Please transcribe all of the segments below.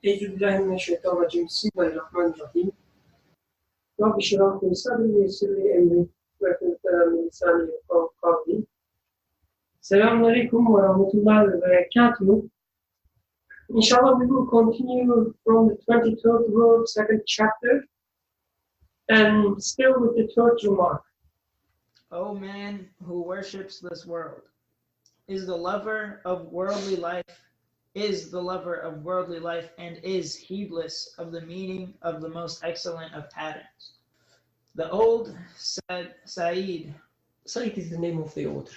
Euzubillahimineşşeytanirracim. Bismillahirrahmanirrahim. Rabbi şirah li sadri ve yessir li emri ve fetteran li lisani yefkahu kavli. Selamun Aleyküm ve Rahmetullahi ve Berekatuhu. Inshallah, we will continue from the 23rd word, second chapter, and still with the third remark. O man who worships this world, is the lover of worldly life, and is heedless of the meaning of the most excellent of patterns. The old Said is the name of the author.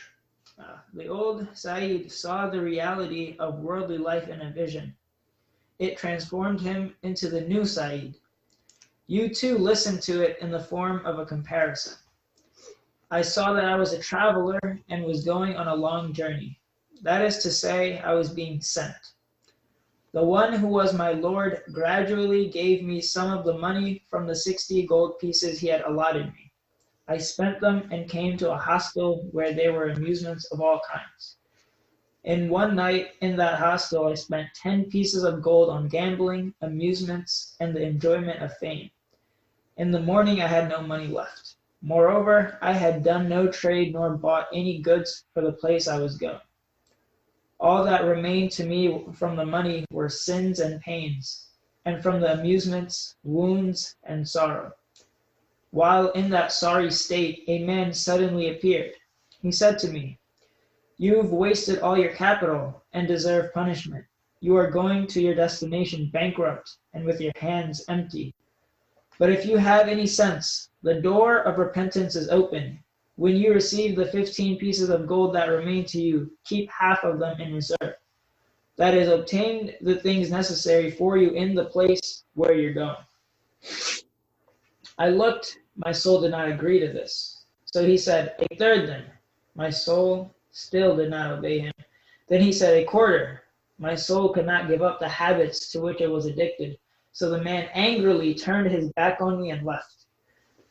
The old Said saw the reality of worldly life in a vision. It transformed him into the new Said. You too listen to it in the form of a comparison. I saw that I was a traveler and was going on a long journey. That is to say, I was being sent. The one who was my Lord gradually gave me some of the money from the 60 gold pieces he had allotted me. I spent them and came to a hostel where there were amusements of all kinds. In one night in that hostel, I spent 10 pieces of gold on gambling, amusements, and the enjoyment of fame. In the morning, I had no money left. Moreover, I had done no trade nor bought any goods for the place I was going. All that remained to me from the money were sins and pains, and from the amusements, wounds and sorrow. While in that sorry state, a man suddenly appeared. He said to me, "You've wasted all your capital and deserve punishment. You are going to your destination bankrupt and with your hands empty. But if you have any sense, the door of repentance is open. When you receive the 15 pieces of gold that remain to you, keep half of them in reserve. That is, obtain the things necessary for you in the place where you're going." I looked, my soul did not agree to this. So he said, "A third then." My soul still did not obey him. Then he said, "A quarter." My soul could not give up the habits to which it was addicted. So the man angrily turned his back on me and left.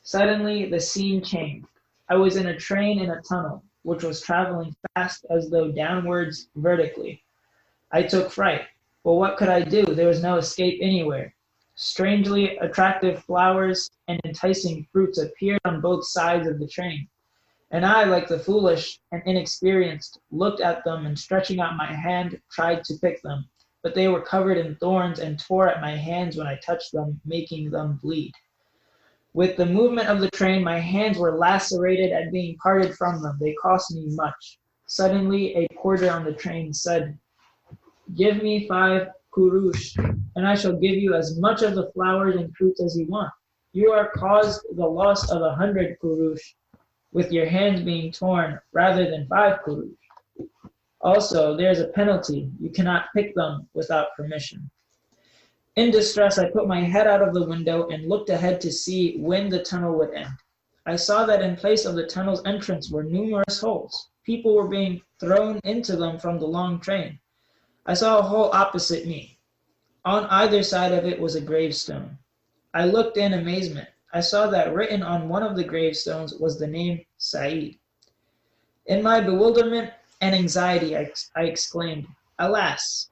Suddenly the scene changed. I was in a train in a tunnel, which was traveling fast as though downwards vertically. I took fright. Well, what could I do? There was no escape anywhere. Strangely attractive flowers and enticing fruits appeared on both sides of the train. And I, like the foolish and inexperienced, looked at them and stretching out my hand, tried to pick them. But they were covered in thorns and tore at my hands when I touched them, making them bleed. With the movement of the train, my hands were lacerated at being parted from them. They cost me much. Suddenly, a porter on the train said, "Give me 5 kurush, and I shall give you as much of the flowers and fruits as you want. You are caused the loss of 100 kurush, with your hands being torn, rather than 5 kurush. Also, there is a penalty. You cannot pick them without permission." In distress, I put my head out of the window and looked ahead to see when the tunnel would end. I saw that in place of the tunnel's entrance were numerous holes. People were being thrown into them from the long train. I saw a hole opposite me. On either side of it was a gravestone. I looked in amazement. I saw that written on one of the gravestones was the name Said. In my bewilderment and anxiety, I exclaimed, "Alas!"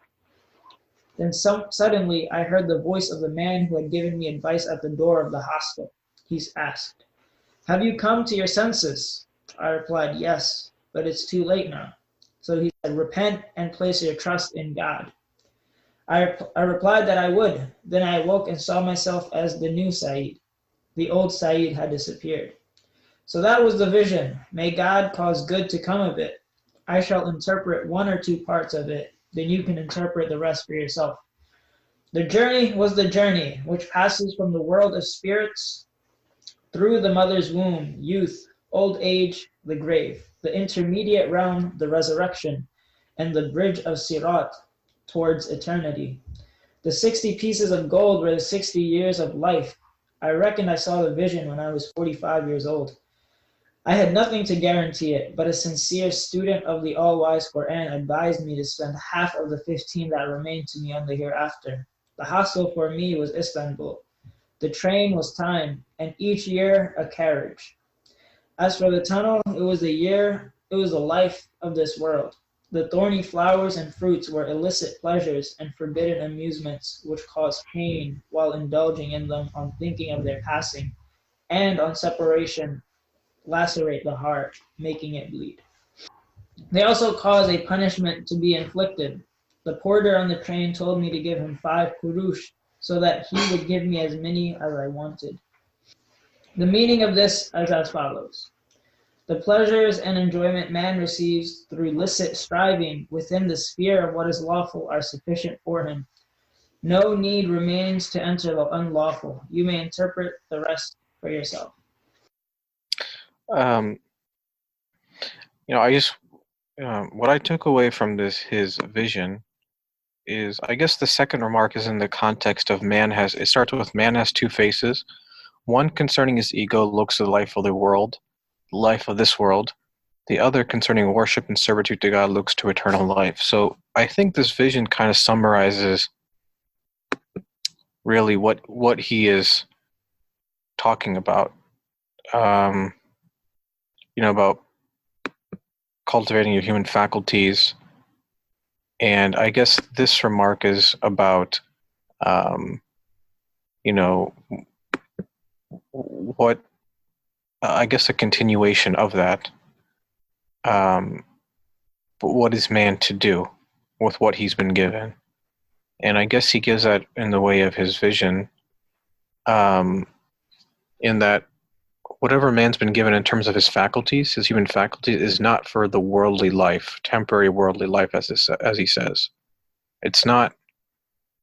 Then suddenly I heard the voice of the man who had given me advice at the door of the hostel. He asked, "Have you come to your senses?" I replied, "Yes, but it's too late now." So he said, "Repent and place your trust in God." I replied that I would. Then I awoke and saw myself as the new Said. The old Said had disappeared. So that was the vision. May God cause good to come of it. I shall interpret 1 or 2 parts of it. Then you can interpret the rest for yourself. The journey was the journey which passes from the world of spirits through the mother's womb, youth, old age, the grave, the intermediate realm, the resurrection, and the bridge of Sirat towards eternity. The 60 pieces of gold were the 60 years of life. I reckon I saw the vision when I was 45 years old. I had nothing to guarantee it, but a sincere student of the all-wise Quran advised me to spend half of the 15 that remained to me on the hereafter. The hostel for me was Istanbul. The train was time, and each year a carriage. As for the tunnel, it was the life of this world. The thorny flowers and fruits were illicit pleasures and forbidden amusements which cause pain while indulging in them on thinking of their passing, and on separation lacerate the heart, making it bleed. They also cause a punishment to be inflicted. The porter on the train told me to give him 5 kurush, so that he would give me as many as I wanted. The meaning of this is as follows. The pleasures and enjoyment man receives through licit striving within the sphere of what is lawful are sufficient for him. No need remains to enter the unlawful. You may interpret the rest for yourself. I just what I took away from his vision is, I guess the second remark is in the context of it starts with man has 2 faces. One concerning his ego, looks at the life of this world. The other concerning worship and servitude to God, looks to eternal life. So I think this vision kind of summarizes really what he is talking about. About cultivating your human faculties. And I guess this remark is about, what, I guess a continuation of that. But what is man to do with what he's been given? And I guess he gives that in the way of his vision, in that whatever man's been given in terms of his faculties, his human faculties, is not for the worldly life, temporary worldly life, as he says. It's not,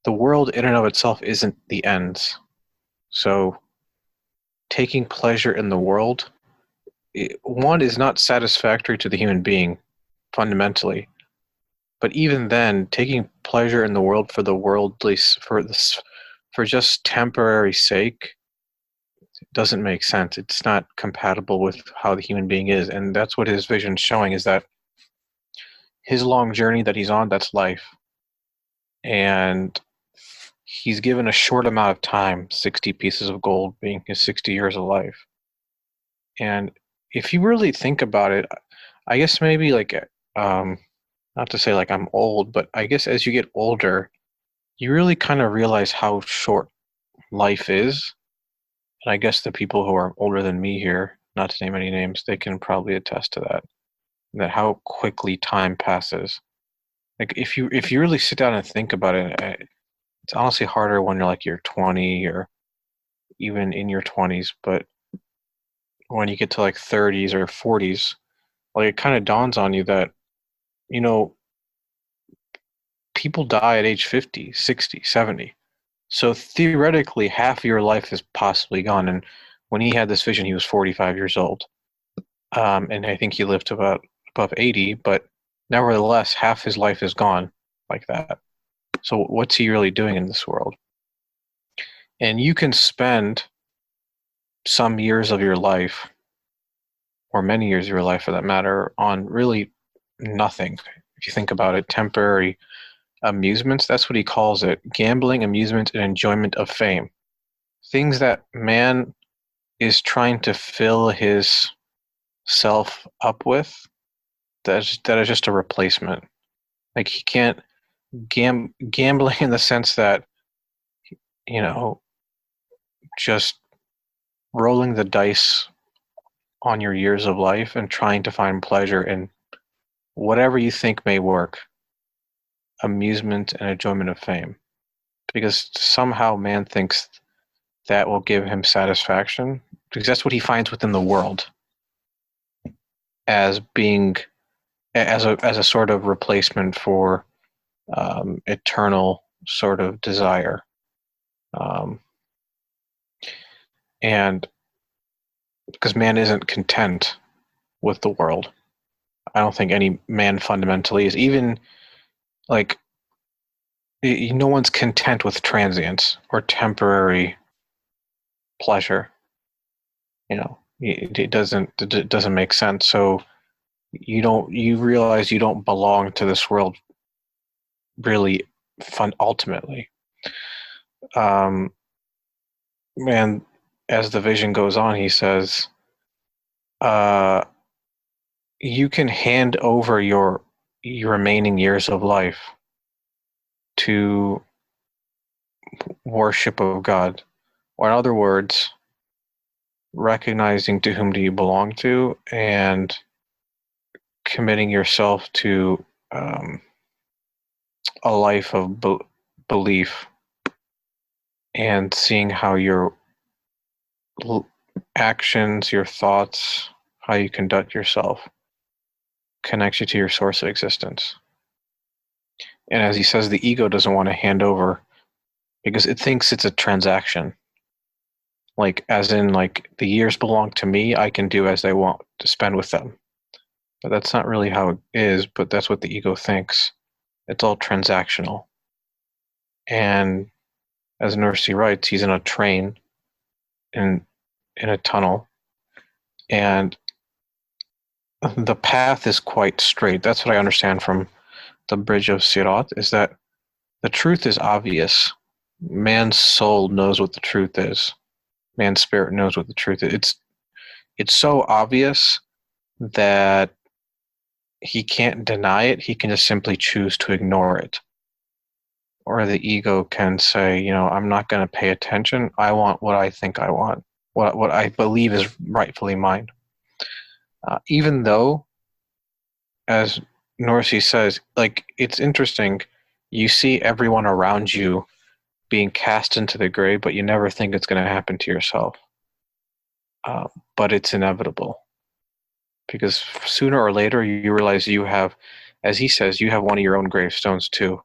the world in and of itself isn't the ends. So taking pleasure in the world, one, is not satisfactory to the human being fundamentally. But even then, taking pleasure in the world for the worldly, for just temporary sake, doesn't make sense. It's not compatible with how the human being is. And that's what his vision's showing, is that his long journey that he's on, that's life. And he's given a short amount of time, 60 pieces of gold being his 60 years of life. And if you really think about it, I guess maybe not to say like I'm old, but I guess as you get older, you really kind of realize how short life is. And I guess the people who are older than me here, not to name any names, they can probably attest to that how quickly time passes. Like if you really sit down and think about it, it's honestly harder when you're 20 or even in your 20s, but when you get to like 30s or 40s, it kind of dawns on you that, people die at age 50, 60, 70. So theoretically, half of your life is possibly gone. And when he had this vision, he was 45 years old. And I think he lived to about above 80, but nevertheless, half his life is gone like that. So what's he really doing in this world? And you can spend some years of your life, or many years of your life for that matter, on really nothing. If you think about it, temporary amusements, that's what he calls it: gambling, amusement, and enjoyment of fame. Things that man is trying to fill his self up with, that is just a replacement. Like he can't gambling in the sense that, just rolling the dice on your years of life and trying to find pleasure in whatever you think may work, amusement and enjoyment of fame, because somehow man thinks that will give him satisfaction, because that's what he finds within the world as being as a sort of replacement for eternal sort of desire. And because man isn't content with the world. I don't think any man fundamentally is. Even no one's content with transience or temporary pleasure. It doesn't make sense. So you realize you don't belong to this world really ultimately. And as the vision goes on, he says, you can hand over your your remaining years of life to worship of God, or in other words, recognizing to whom do you belong to and committing yourself to a life of belief and seeing how your actions, your thoughts, how you conduct yourself connects you to your source of existence. And as he says, the ego doesn't want to hand over because it thinks it's a transaction. Like, as in, like, the years belong to me, I can do as I want to spend with them. But that's not really how it is, but that's what the ego thinks. It's all transactional. And as Nursi writes, he's in a train in a tunnel, and the path is quite straight. That's what I understand from the bridge of Sirat, is that the truth is obvious. Man's soul knows what the truth is. Man's spirit knows what the truth is. It's so obvious that he can't deny it. He can just simply choose to ignore it. Or the ego can say, you know, I'm not going to pay attention. I want what I think I want, what I believe is rightfully mine. Even though, as Norsi says, like, it's interesting, you see everyone around you being cast into the grave, but you never think it's going to happen to yourself. But it's inevitable. Because sooner or later, you realize you have, as he says, you have one of your own gravestones too.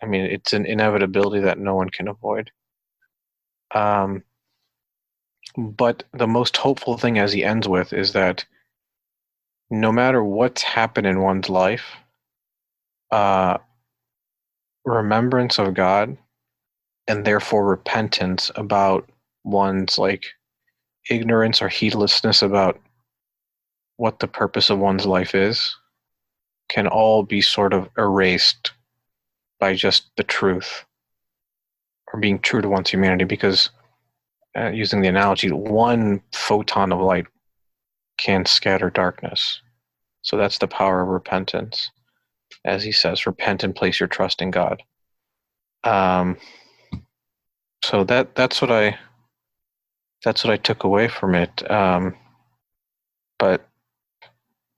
I mean, it's an inevitability that no one can avoid. But the most hopeful thing, as he ends with, is that no matter what's happened in one's life, remembrance of God, and therefore repentance about one's, like, ignorance or heedlessness about what the purpose of one's life is, can all be sort of erased by just the truth, or being true to one's humanity. Because using the analogy, one photon of light can scatter darkness. So that's the power of repentance. As he says, repent and place your trust in God. So that's what I took away from it. But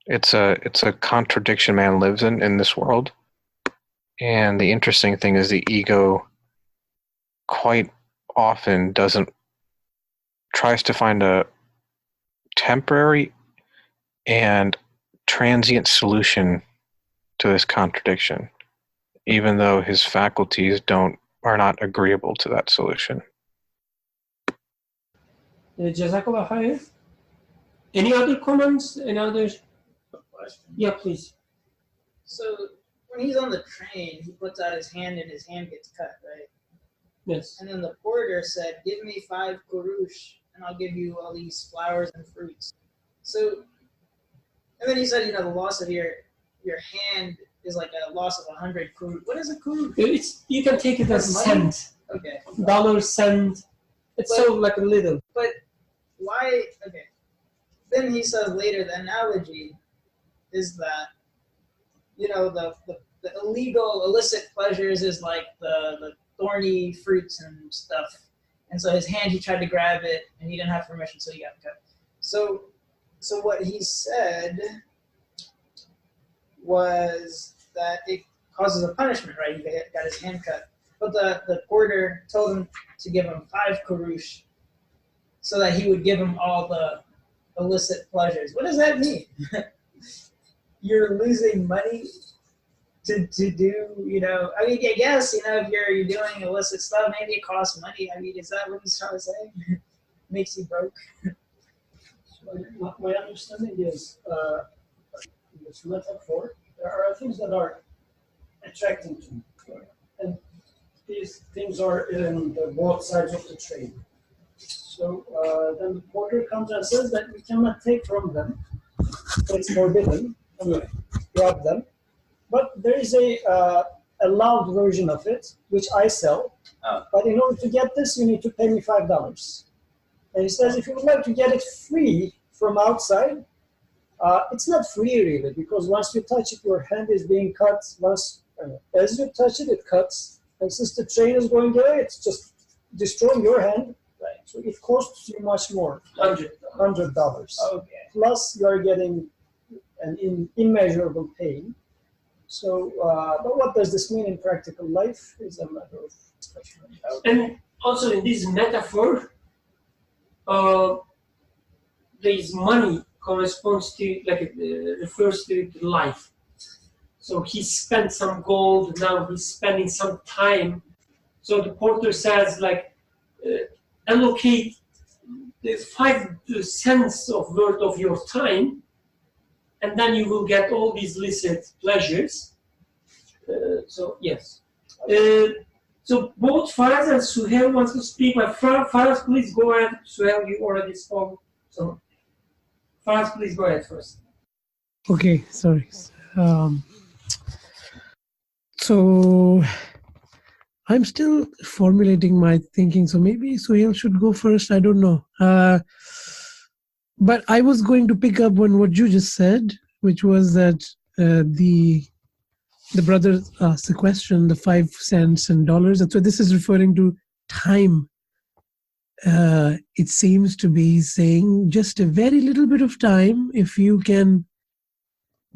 it's a contradiction man lives in this world. And the interesting thing is the ego quite often tries to find a temporary and transient solution to this contradiction, even though his faculties are not agreeable to that solution. Jazakallah khair. Any other comments? Any other? Yeah, please. So when he's on the train, he puts out his hand and his hand gets cut, right? Yes. And then the porter said, "Give me 5 kurush, and I'll give you all these flowers and fruits." So, and then he said, the loss of your hand is like a loss of 100 kurush. What is a kurush? You can take it as cent. Okay. Dollar, cent. It's so like a little. But why? Okay. Then he says later, the analogy is that, the illegal, illicit pleasures is like the thorny fruits and stuff. And so his hand, he tried to grab it, and he didn't have permission, so he got cut. So what he said was that it causes a punishment, right? He got his hand cut. But the porter told him to give him 5 kurush so that he would give him all the illicit pleasures. What does that mean? You're losing money to do, I mean, I guess, if you're doing illicit stuff, maybe it costs money. I mean, is that what he's trying to say? Makes you broke? My understanding is, in this metaphor, there are things that are attracting to me. And these things are in both sides of the train. So then the porter comes and says that we cannot take from them. It's forbidden. Grab them. But there is a loud version of it, which I sell. Oh. But in order to get this, you need to pay me $5. And he says, if you would like to get it free from outside, It's not free really, because once you touch it, your hand is being cut. As you touch it, it cuts. And since the train is going away, it's just destroying your hand. Right. So it costs you much more, $100. $100. Plus, you are getting an immeasurable pain. So, but what does this mean in practical life is a matter of discussion. And also in this metaphor, this money corresponds to, like, refers to life. So he spent some gold, now he's spending some time. So the porter says, like, allocate the 5 cents of worth of your time, and then you will get all these licit pleasures. So, yes. So both Faraz and Suhail want to speak, but Faraz, please go ahead. Suhail, you already spoke. So Faraz, please go ahead first. Okay, sorry. So I'm still formulating my thinking, so maybe Suhail should go first. I don't know. But I was going to pick up on what you just said, which was that the brother asked the question, the 5 cents and dollars. And so this is referring to time. It seems to be saying just a very little bit of time, if you can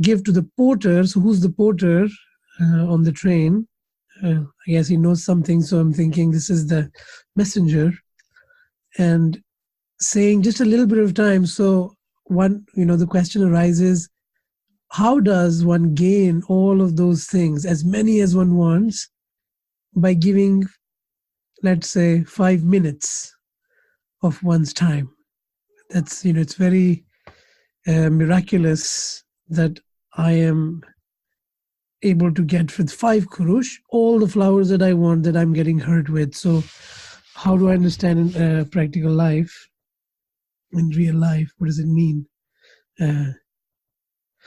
give to the porter. So who's the porter on the train? I guess he knows something, so I'm thinking this is the messenger. And saying just a little bit of time. So one, the question arises, how does one gain all of those things, as many as one wants, by giving, let's say, 5 minutes of one's time? That's, it's very miraculous that I am able to get with 5 kurush all the flowers that I want, that I'm getting hurt with. So how do I understand in practical life, in real life, what does it mean?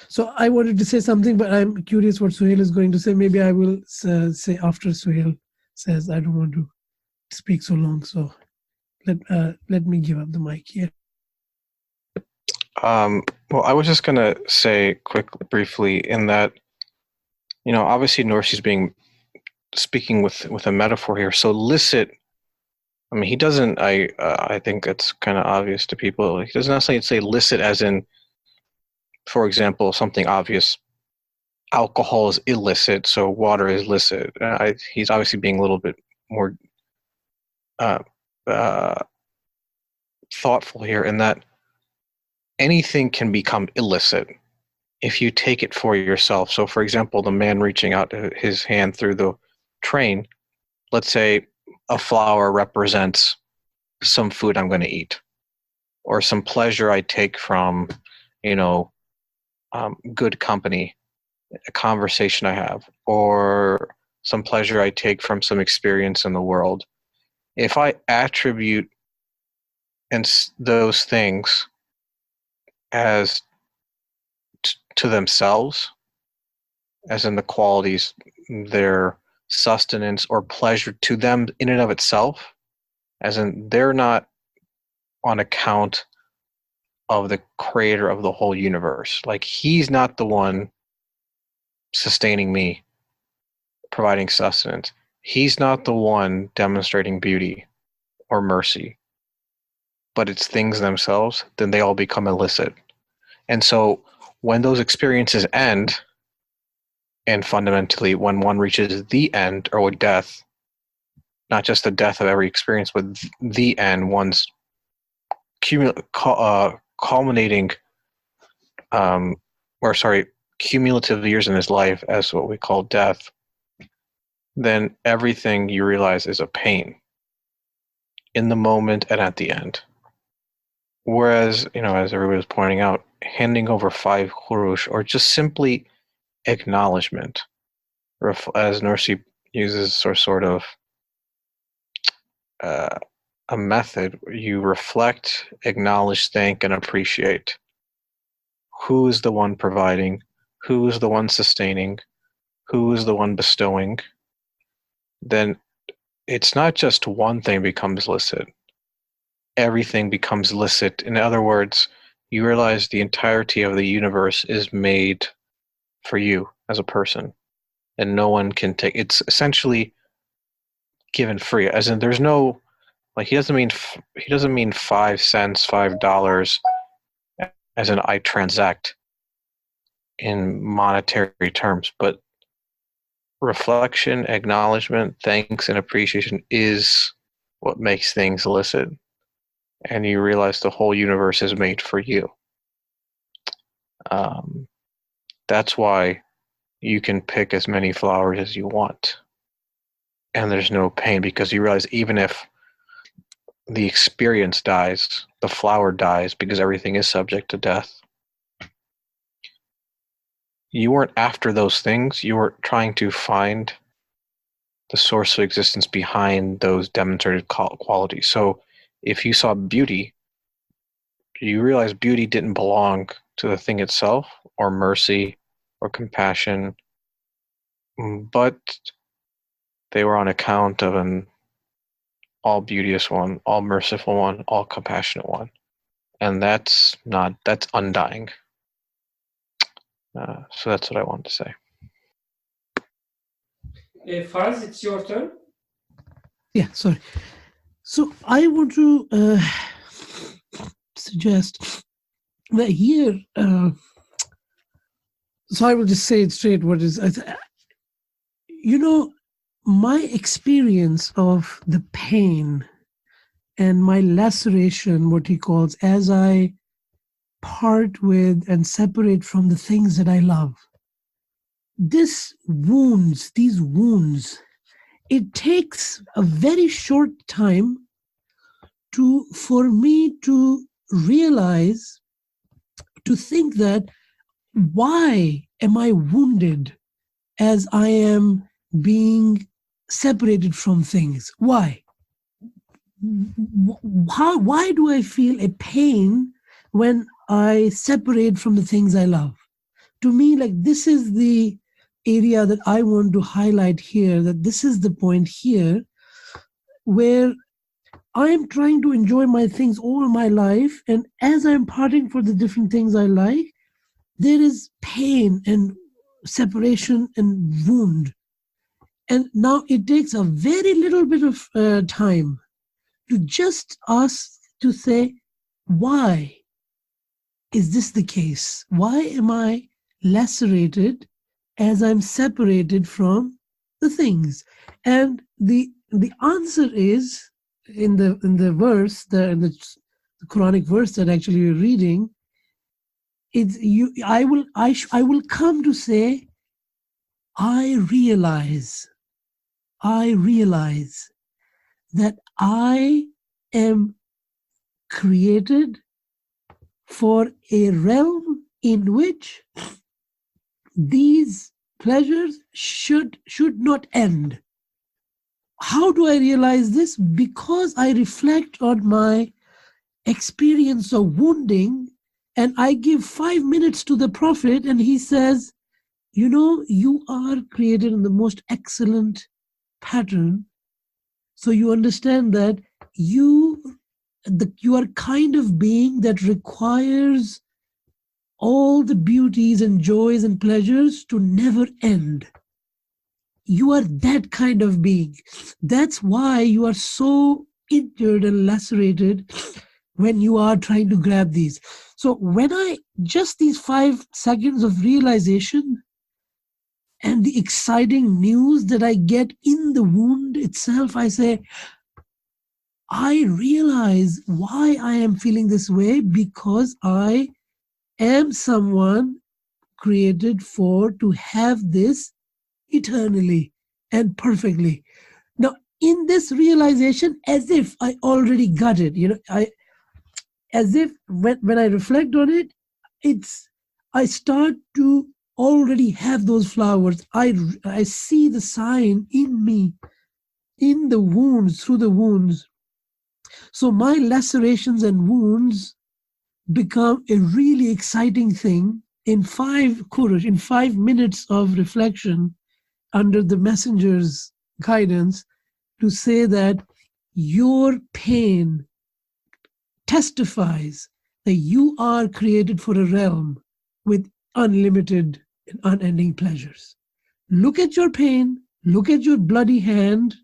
So I wanted to say something, but I'm curious what Suhail is going to say. Maybe I will say after Suhail says. I don't want to speak so long, so let me give up the mic here. Well, I was just going to say briefly in that, obviously Norsi's speaking with a metaphor here. So licit, I mean, he doesn't, I think it's kind of obvious to people. He doesn't necessarily say licit as in, for example, something obvious. Alcohol is illicit, so water is licit. He's obviously being a little bit more thoughtful here in that anything can become illicit if you take it for yourself. So, for example, the man reaching out his hand through the train, let's say a flower represents some food I'm going to eat, or some pleasure I take from, good company, a conversation I have, or some pleasure I take from some experience in the world. If I attribute those things as to themselves, as in the qualities, their sustenance or pleasure to them in and of itself, as in they're not on account of the creator of the whole universe. Like, he's not the one sustaining me, providing sustenance. He's not the one demonstrating beauty or mercy, but it's things themselves, then they all become illicit. And so when those experiences end, and fundamentally when one reaches the end, or with death, not just the death of every experience, but the end, one's culminating, cumulative years in his life as what we call death, then everything you realize is a pain in the moment and at the end. Whereas, as everybody was pointing out, handing over 5 khurush, or just simply acknowledgement, as Nursi uses sort of a method, you reflect, acknowledge, thank, and appreciate. Who is the one providing? Who is the one sustaining? Who is the one bestowing? Then it's not just one thing becomes licit. Everything becomes licit. In other words, you realize the entirety of the universe is made for you as a person, and no one can take it's essentially given free, as in there's no, like, he doesn't mean 5 cents, $5, as in I transact in monetary terms, but reflection, acknowledgement, thanks, and appreciation is what makes things illicit. And you realize the whole universe is made for you. That's why you can pick as many flowers as you want. And there's no pain, because you realize even if the experience dies, the flower dies, because everything is subject to death. You weren't after those things. You were trying to find the source of existence behind those demonstrated qualities. So if you saw beauty, you realize beauty didn't belong to the thing itself, or mercy, or compassion, but they were on account of an all beauteous one, all merciful one, all compassionate one. And that's undying. So that's what I wanted to say. Faz, it's your turn. Yeah, sorry. So I want to suggest that here, so I will just say it straight. What is, my experience of the pain and my laceration, what he calls, as I part with and separate from the things that I love. These wounds, it takes a very short time for me to realize, to think that, why am I wounded as I am being separated from things? Why? Why do I feel a pain when I separate from the things I love? To me, like, this is the area that I want to highlight here, that this is the point here where I'm trying to enjoy my things all my life, and as I'm parting for the different things I like, there is pain and separation and wound. And now it takes a very little bit of time to just ask, to say, why is this the case? Why am I lacerated as I'm separated from the things? And the answer is in the verse, in the Quranic verse that actually you're reading. I will come to say, I realize that I am created for a realm in which these pleasures should not end. How do I realize this? Because I reflect on my experience of wounding, and I give 5 minutes to the Prophet, and he says, you are created in the most excellent pattern. So you understand that you are kind of being that requires all the beauties and joys and pleasures to never end. You are that kind of being. That's why you are so injured and lacerated when you are trying to grab these. So when just these 5 seconds of realization and the exciting news that I get in the wound itself, I say, I realize why I am feeling this way, because I am someone created to have this eternally and perfectly. Now, in this realization, as if I already got it, as if when I reflect on it, I start to already have those flowers. I see the sign in me, in the wounds, through the wounds. So my lacerations and wounds become a really exciting thing in 5 minutes of reflection under the messenger's guidance, to say that your pain testifies that you are created for a realm with unlimited and unending pleasures. Look at your pain, look at your bloodied hand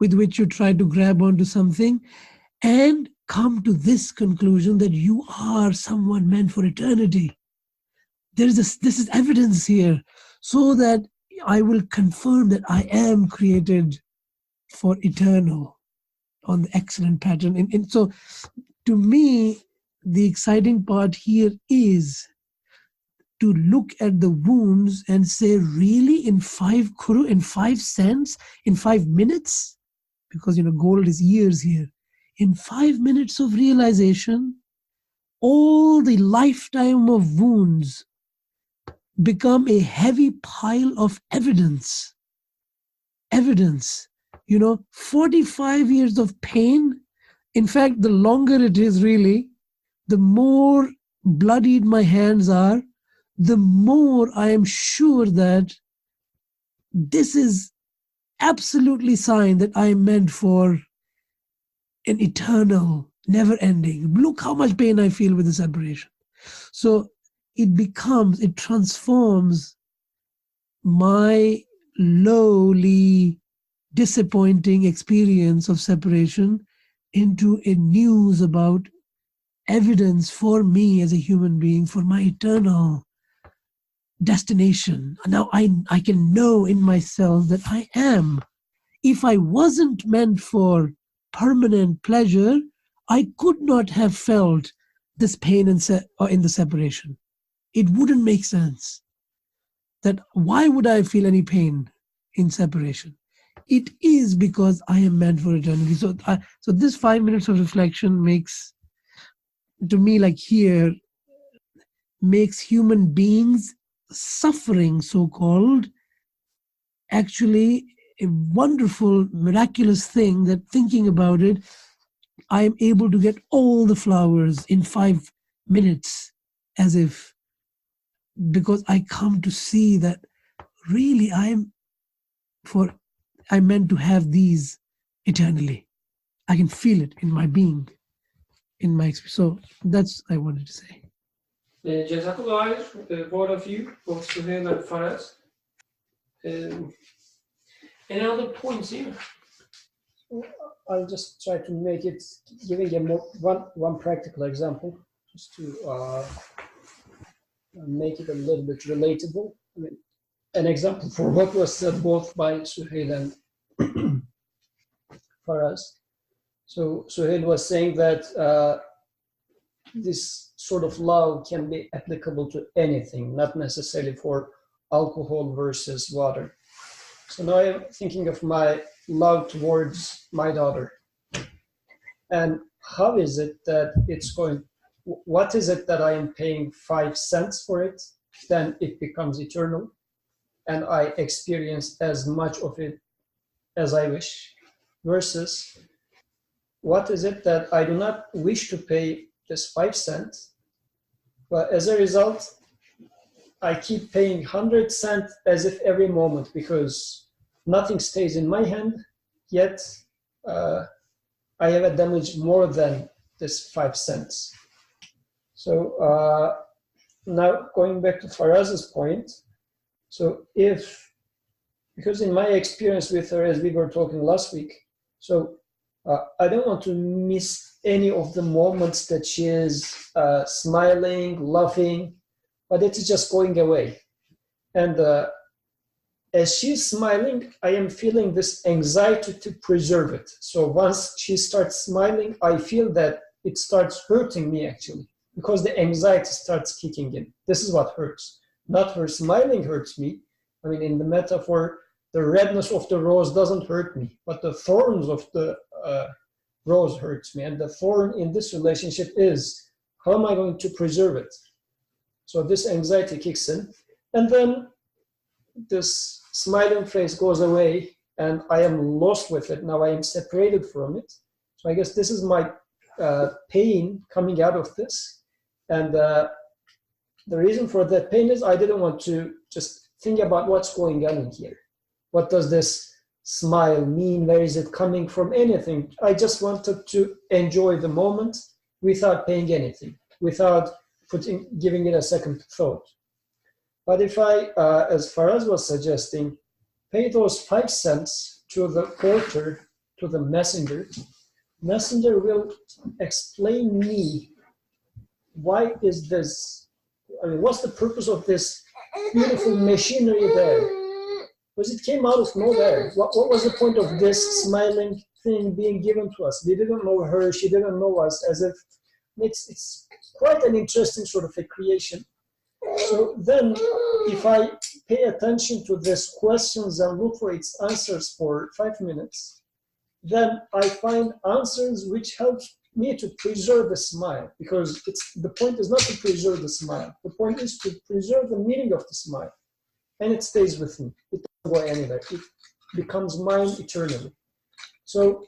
with which you try to grab onto something, and come to this conclusion that you are someone meant for eternity. This is evidence here, so that I will confirm that I am created for eternal on the excellent pattern. And so to me, the exciting part here is to look at the wounds and say, really, in 5 kuru, in 5 cents, in 5 minutes, because gold is years here, in 5 minutes of realization, all the lifetime of wounds become a heavy pile of evidence. 45 years of pain. In fact, the longer it is, really, the more bloodied my hands are, the more I am sure that this is absolutely sign that I am meant for an eternal, never-ending. Look how much pain I feel with the separation. So it transforms my lowly, disappointing experience of separation into a news about evidence for me as a human being, for my eternal destination. Now I can know in myself that I am. If I wasn't meant for permanent pleasure, I could not have felt this pain in the separation. It wouldn't make sense. That why would I feel any pain in separation? It is because I am meant for eternity. So this 5 minutes of reflection makes, to me, like here, makes human beings suffering, so-called, actually a wonderful, miraculous thing, that thinking about it, I am able to get all the flowers in 5 minutes, as if, because I come to see that really I'm meant to have these eternally. I can feel it in my being, in my experience. So that's I wanted to say. Jazakallah, both of you, both Suhail and Faraz. Any other points here? I'll just try to make it, giving one practical example, just to make it a little bit relatable. I mean, an example for what was said both by Suhail and Faraz. So Suhail was saying that this sort of love can be applicable to anything, not necessarily for alcohol versus water. So now I'm thinking of my love towards my daughter. And how is it that what is it that I am paying 5 cents for it? Then it becomes eternal, and I experience as much of it as I wish, versus what is it that I do not wish to pay this 5 cents, but as a result, I keep paying 100 cents as if every moment, because nothing stays in my hand, yet I have a damage more than this 5 cents. So now going back to Faraz's point, so because in my experience with her, as we were talking last week, so I don't want to miss any of the moments that she is smiling, laughing, but it's just going away. And as she's smiling, I am feeling this anxiety to preserve it. So once she starts smiling, I feel that it starts hurting me actually, because the anxiety starts kicking in. This is what hurts. Not her smiling hurts me. I mean, in the metaphor, the redness of the rose doesn't hurt me, but the thorns of the rose hurts me. And the thorn in this relationship is, how am I going to preserve it? So this anxiety kicks in, and then this smiling face goes away, and I am lost with it. Now I am separated from it. So I guess this is my pain coming out of this. And the reason for that pain is I didn't want to just think about what's going on in here. What does this smile mean? Where is it coming from? Anything. I just wanted to enjoy the moment without paying anything, without giving it a second thought. But if I, as Faraz was suggesting, pay those 5 cents to the porter, to the messenger will explain me why is this, I mean, what's the purpose of this beautiful machinery there? Because it came out of nowhere. What was the point of this smiling thing being given to us? We didn't know her, she didn't know us, as if it's quite an interesting sort of a creation. So then, if I pay attention to these questions and look for its answers for 5 minutes, then I find answers which help me to preserve the smile, because the point is not to preserve the smile. The point is to preserve the meaning of the smile, and it stays with me. It doesn't go anywhere. It becomes mine eternally. So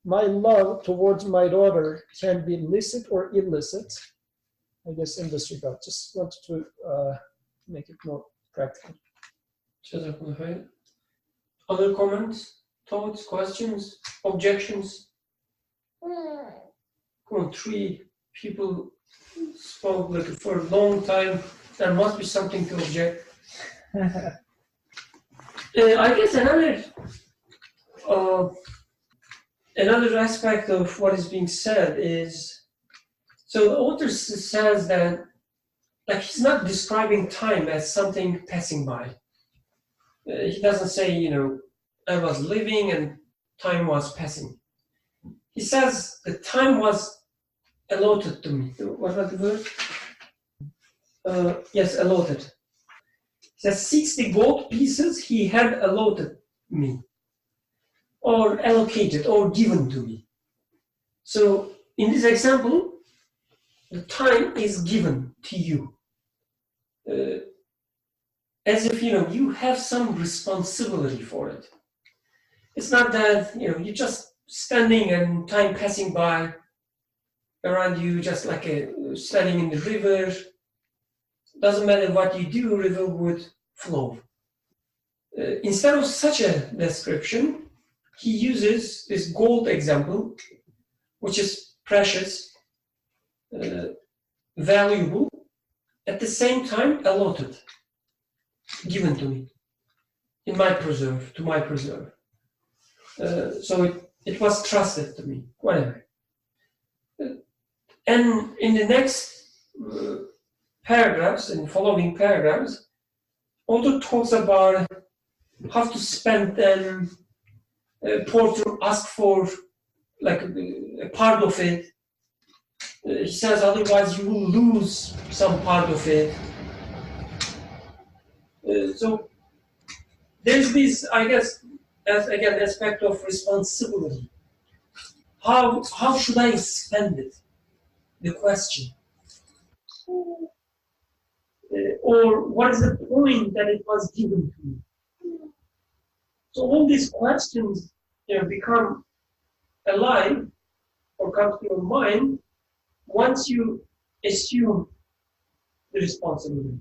my love towards my daughter can be licit or illicit, I guess, in this regard. Just wanted to make it more practical. Other comments, thoughts, questions, objections? Come on, 3 people spoke like for a long time. There must be something to object. I guess another aspect of what is being said is, so the author says that, like, he's not describing time as something passing by. He doesn't say, you know, I was living and time was passing. He says the time was allotted to me. What was the word? Yes, allotted. He says 60 gold pieces he had allotted me, or allocated, or given to me. So in this example, the time is given to you. As if, you know, you have some responsibility for it. It's not that, you know, you're just standing and time passing by around you, just like standing in the river. Doesn't matter what you do, river would flow. Instead of such a description, he uses this gold example, which is precious, valuable, at the same time allotted, given to me, in my preserve, to my preserve. So it was trusted to me, whatever. And in the next paragraphs, in following paragraphs, author talks about how to spend them. Porter asks for like a part of it. He says otherwise you will lose some part of it. So there's this, I guess, again, aspect of responsibility. How should I spend it? The question. Or what is the point that it was given to me? So all these questions, you know, become alive or come to your mind once you assume the responsibility,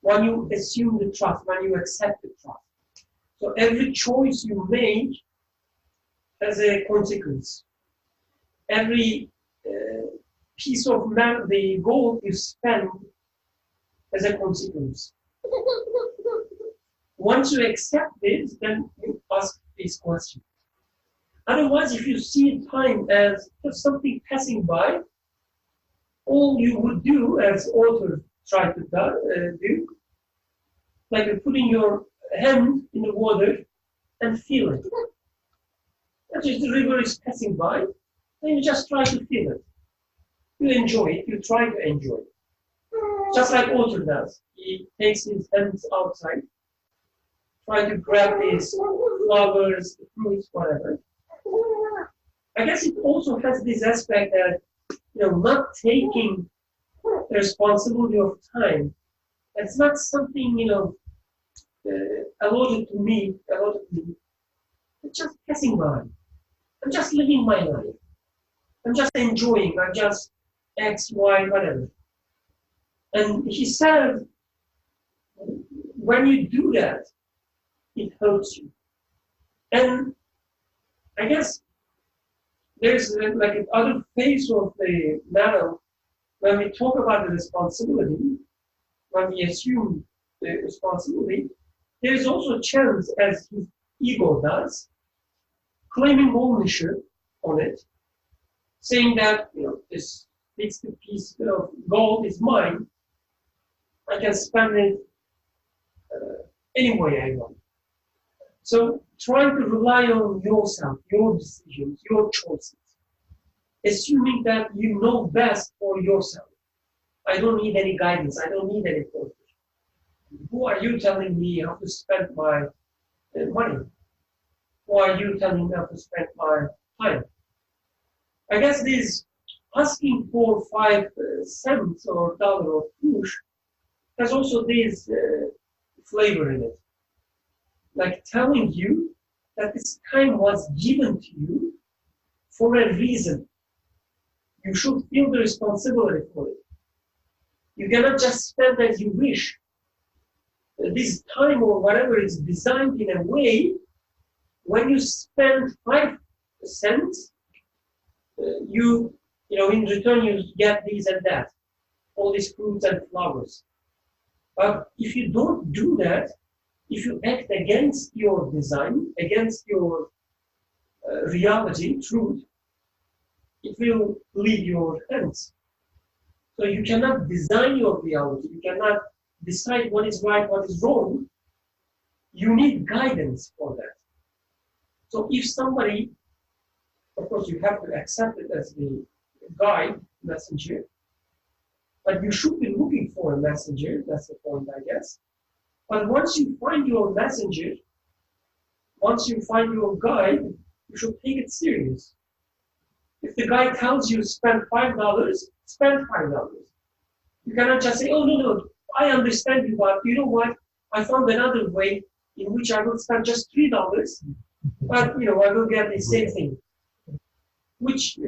when you assume the trust, when you accept the trust. So every choice you make has a consequence. Every piece of the gold you spend has a consequence. Once you accept this, then you ask these questions. Otherwise, if you see time as just something passing by, all you would do, as author tried to do, like putting your hand in the water and feel it. And if the river is passing by, then you just try to feel it. You enjoy it, you try to enjoy it. Just like author does. He takes his hands outside, try to grab these flowers, fruits, whatever. I guess it also has this aspect that, you know, not taking the responsibility of time. It's not something, you know, allotted to me. It's just passing by. I'm just living my life. I'm just enjoying. I'm just X, Y, whatever. And he said, when you do that, it hurts you. And I guess there's like an other phase of the matter when we talk about the responsibility, when we assume the responsibility, there's also a chance, as his ego does, claiming ownership on it, saying that, this 60 piece of gold is mine. I can spend it any way I want. So trying to rely on yourself, your decisions, your choices, assuming that you know best for yourself. I don't need any guidance. I don't need any coach. Who are you telling me how to spend my money? Who are you telling me how to spend my time? I guess this asking for 5 cents or dollar or push has also this flavor in it. Like telling you that this time was given to you for a reason. You should feel the responsibility for it. You cannot just spend as you wish. This time or whatever is designed in a way, when you spend 5 cents, in return you get these and that, all these fruits and flowers. But if you don't do that, if you act against your design, against your reality, truth, it will leave your hands. So you cannot design your reality. You cannot decide what is right, what is wrong. You need guidance for that. So if somebody, of course, you have to accept it as the guide, messenger, but you should be looking for a messenger. That's the point, I guess. But once you find your messenger, once you find your guide, you should take it serious. If the guy tells you spend $5, spend $5. You cannot just say, oh, no, I understand you, but you know what? I found another way in which I will spend just $3, but I will get the same thing. Which,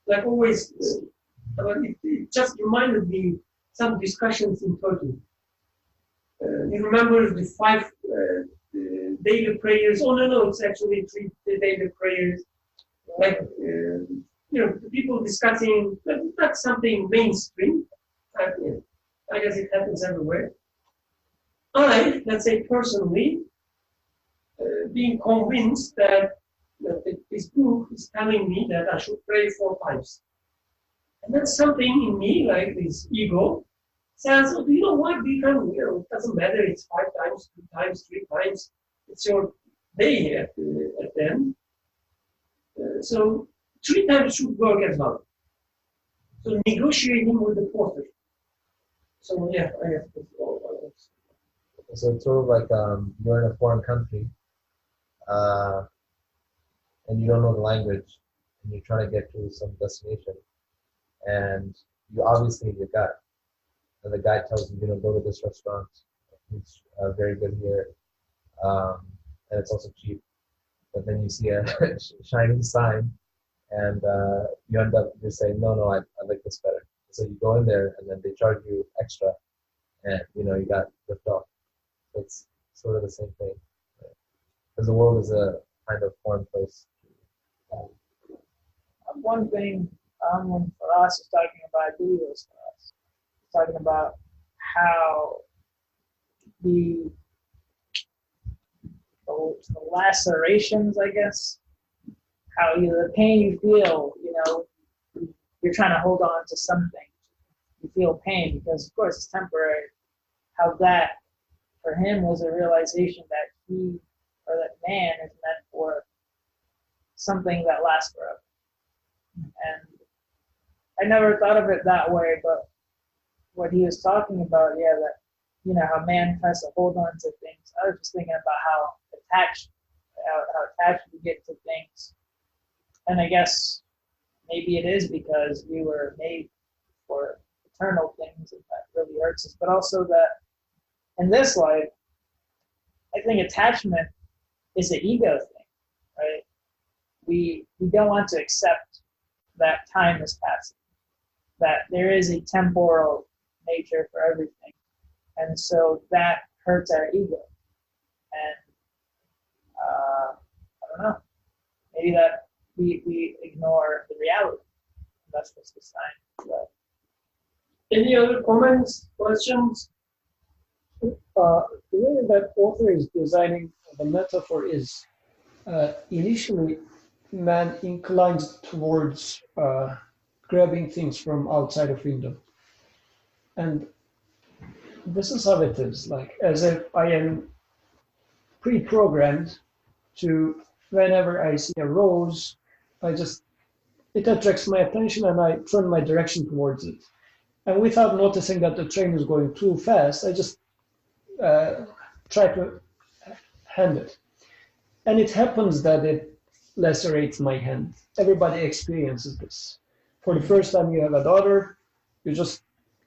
like always, it just reminded me some discussions in Turkey. You remember the 5 daily prayers? Oh, no, it's actually 3 daily prayers. Like, people discussing, not something mainstream. I guess it happens everywhere. I, let's say personally, being convinced that this book is telling me that I should pray 4 times. And then something in me, like this ego, says, oh, you know what, we can, it doesn't matter, it's 5 times, 2 times, 3 times, it's your day at the end. So 3 times should work as well. So negotiating with the porter. So yeah, I guess that's all. So it's sort of like you're in a foreign country, and you don't know the language, and you're trying to get to some destination, and you obviously need a guide. And the guide tells you, go to this restaurant. It's very good here, and it's also cheap. But then you see a shiny sign, and you end up just saying, no, I like this better. So you go in there, and then they charge you extra, and you got ripped off. It's sort of the same thing, because the world is a kind of foreign place. One thing when Faraz was talking about, I believe it was Faraz, talking about how the lacerations, I guess, how the pain you feel, you're trying to hold on to something. You feel pain because, of course, it's temporary. How that, for him, was a realization that he, or that man, is meant for something that lasts forever. And I never thought of it that way, but what he was talking about, that, how man tries to hold on to things. I was just thinking about how attached we get to things. And I guess maybe it is because we were made for eternal things, and that really hurts us. But also that in this life, I think attachment is an ego thing, right? We don't want to accept that time is passing, that there is a temporal nature for everything. And so that hurts our ego. And be that we ignore the reality. That's what's the sign. So, Any other comments, questions? The way that author is designing the metaphor is initially man inclined towards grabbing things from outside of window. And this is how it is, like as if I am pre-programmed to, whenever I see a rose, it attracts my attention and I turn my direction towards it. And without noticing that the train is going too fast, I just try to hand it. And it happens that it lacerates my hand. Everybody experiences this. For the first time you have a daughter, you just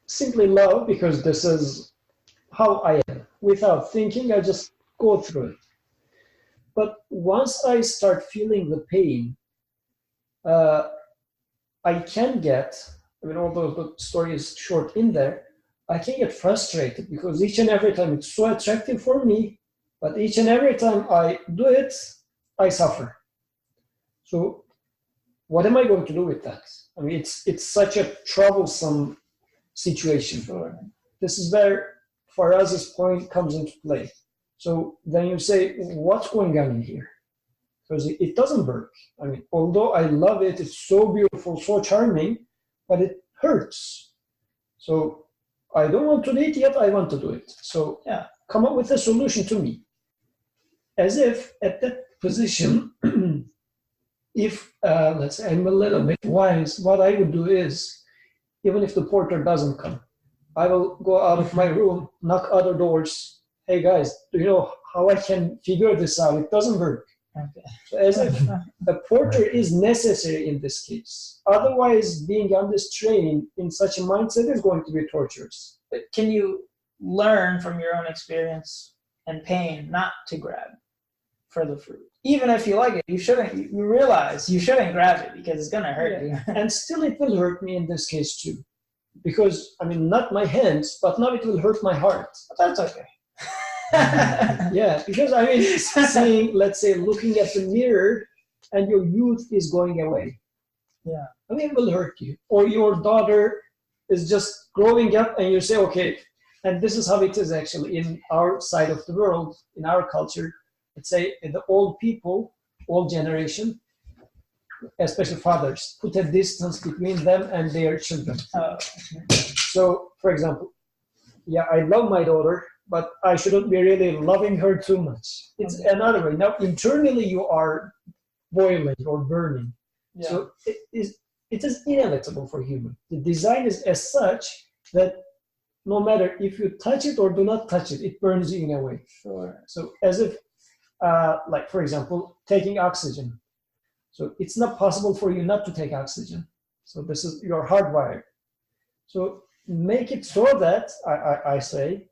simply love because this is how I am. Without thinking, I just go through it. But once I start feeling the pain, I can get, although the story is short in there, I can get frustrated because each and every time it's so attractive for me, but each and every time I do it, I suffer. So what am I going to do with that? It's such a troublesome situation. This is where Faraz's point comes into play. So then you say, what's going on in here? Because it doesn't work. Although I love it, it's so beautiful, so charming, but it hurts. So I don't want to do it yet, I want to do it. So yeah, come up with a solution to me. As if at that position, if, let's say I'm a little bit wise, what I would do is, even if the porter doesn't come, I will go out of my room, knock other doors. Hey guys, do you know how I can figure this out? It doesn't work. okay. So as if a porter is necessary in this case. Otherwise, being on this train in such a mindset is going to be torturous. But can you learn from your own experience and pain not to grab for the fruit? Even if you like it, you realize you shouldn't grab it because it's going to hurt you. And still it will hurt me in this case too. Because, not my hands, but now it will hurt my heart. But that's okay. Yeah, because seeing, let's say, looking at the mirror and your youth is going away. Yeah. It will hurt you. Or your daughter is just growing up and you say, okay, and this is how it is actually in our side of the world, in our culture. Let's say the old people, old generation, especially fathers, put a distance between them and their children. So, for example, yeah, I love my daughter, but I shouldn't be really loving her too much. It's another way. Now, internally, you are boiling or burning. Yeah. So it is inevitable for human. The design is as such that no matter if you touch it or do not touch it, it burns you in a way. Sure. So as if, like for example, taking oxygen. So it's not possible for you not to take oxygen. So this is, you're hardwired. So make it so that, I say,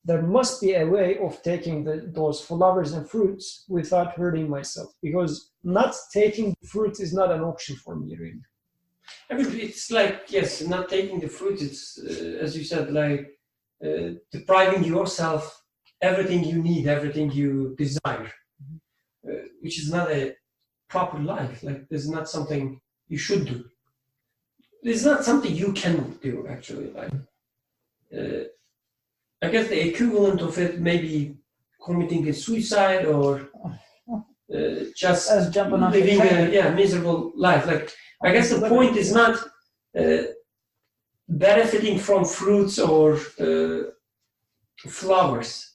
there must be a way of taking those flowers and fruits without hurting myself, because not taking fruits is not an option for me, really. It's like, yes, not taking the fruit, it's, as you said, like depriving yourself everything you need, everything you desire, which is not a proper life. Like, there's not something you should do. It's not something you can do, actually. Like, I guess the equivalent of it may be committing a suicide or just living a miserable life. Like, I guess the point is not benefiting from fruits or flowers.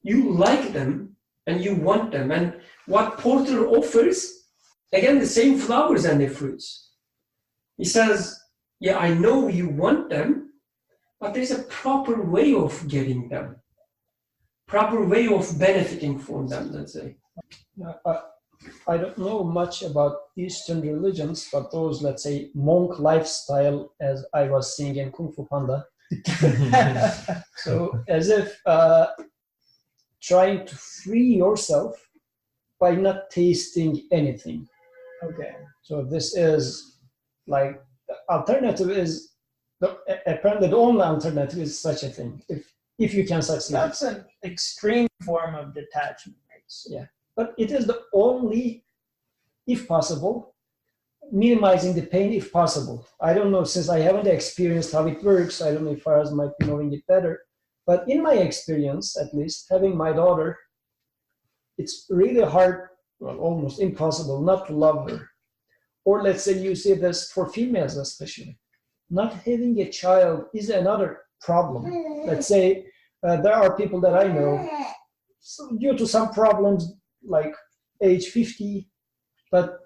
You like them and you want them. And what Porter offers, again, the same flowers and the fruits. He says, yeah, I know you want them, but there's a proper way of getting them, proper way of benefiting from them, let's say. I don't know much about Eastern religions, but those, let's say, monk lifestyle, as I was seeing in Kung Fu Panda. So as if trying to free yourself by not tasting anything. Okay. So this is like, the alternative is, apparently the only alternative is such a thing, if you can succeed. That's an extreme form of detachment. Yeah, but it is the only if possible, minimizing the pain if possible. I don't know, since I haven't experienced how it works, I don't know if Faraz might be knowing it better, but in my experience, at least, having my daughter, it's really hard, well, almost impossible not to love her. Or let's say you see this for females especially. Not having a child is another problem. Let's say there are people that I know, due to some problems like age 50, but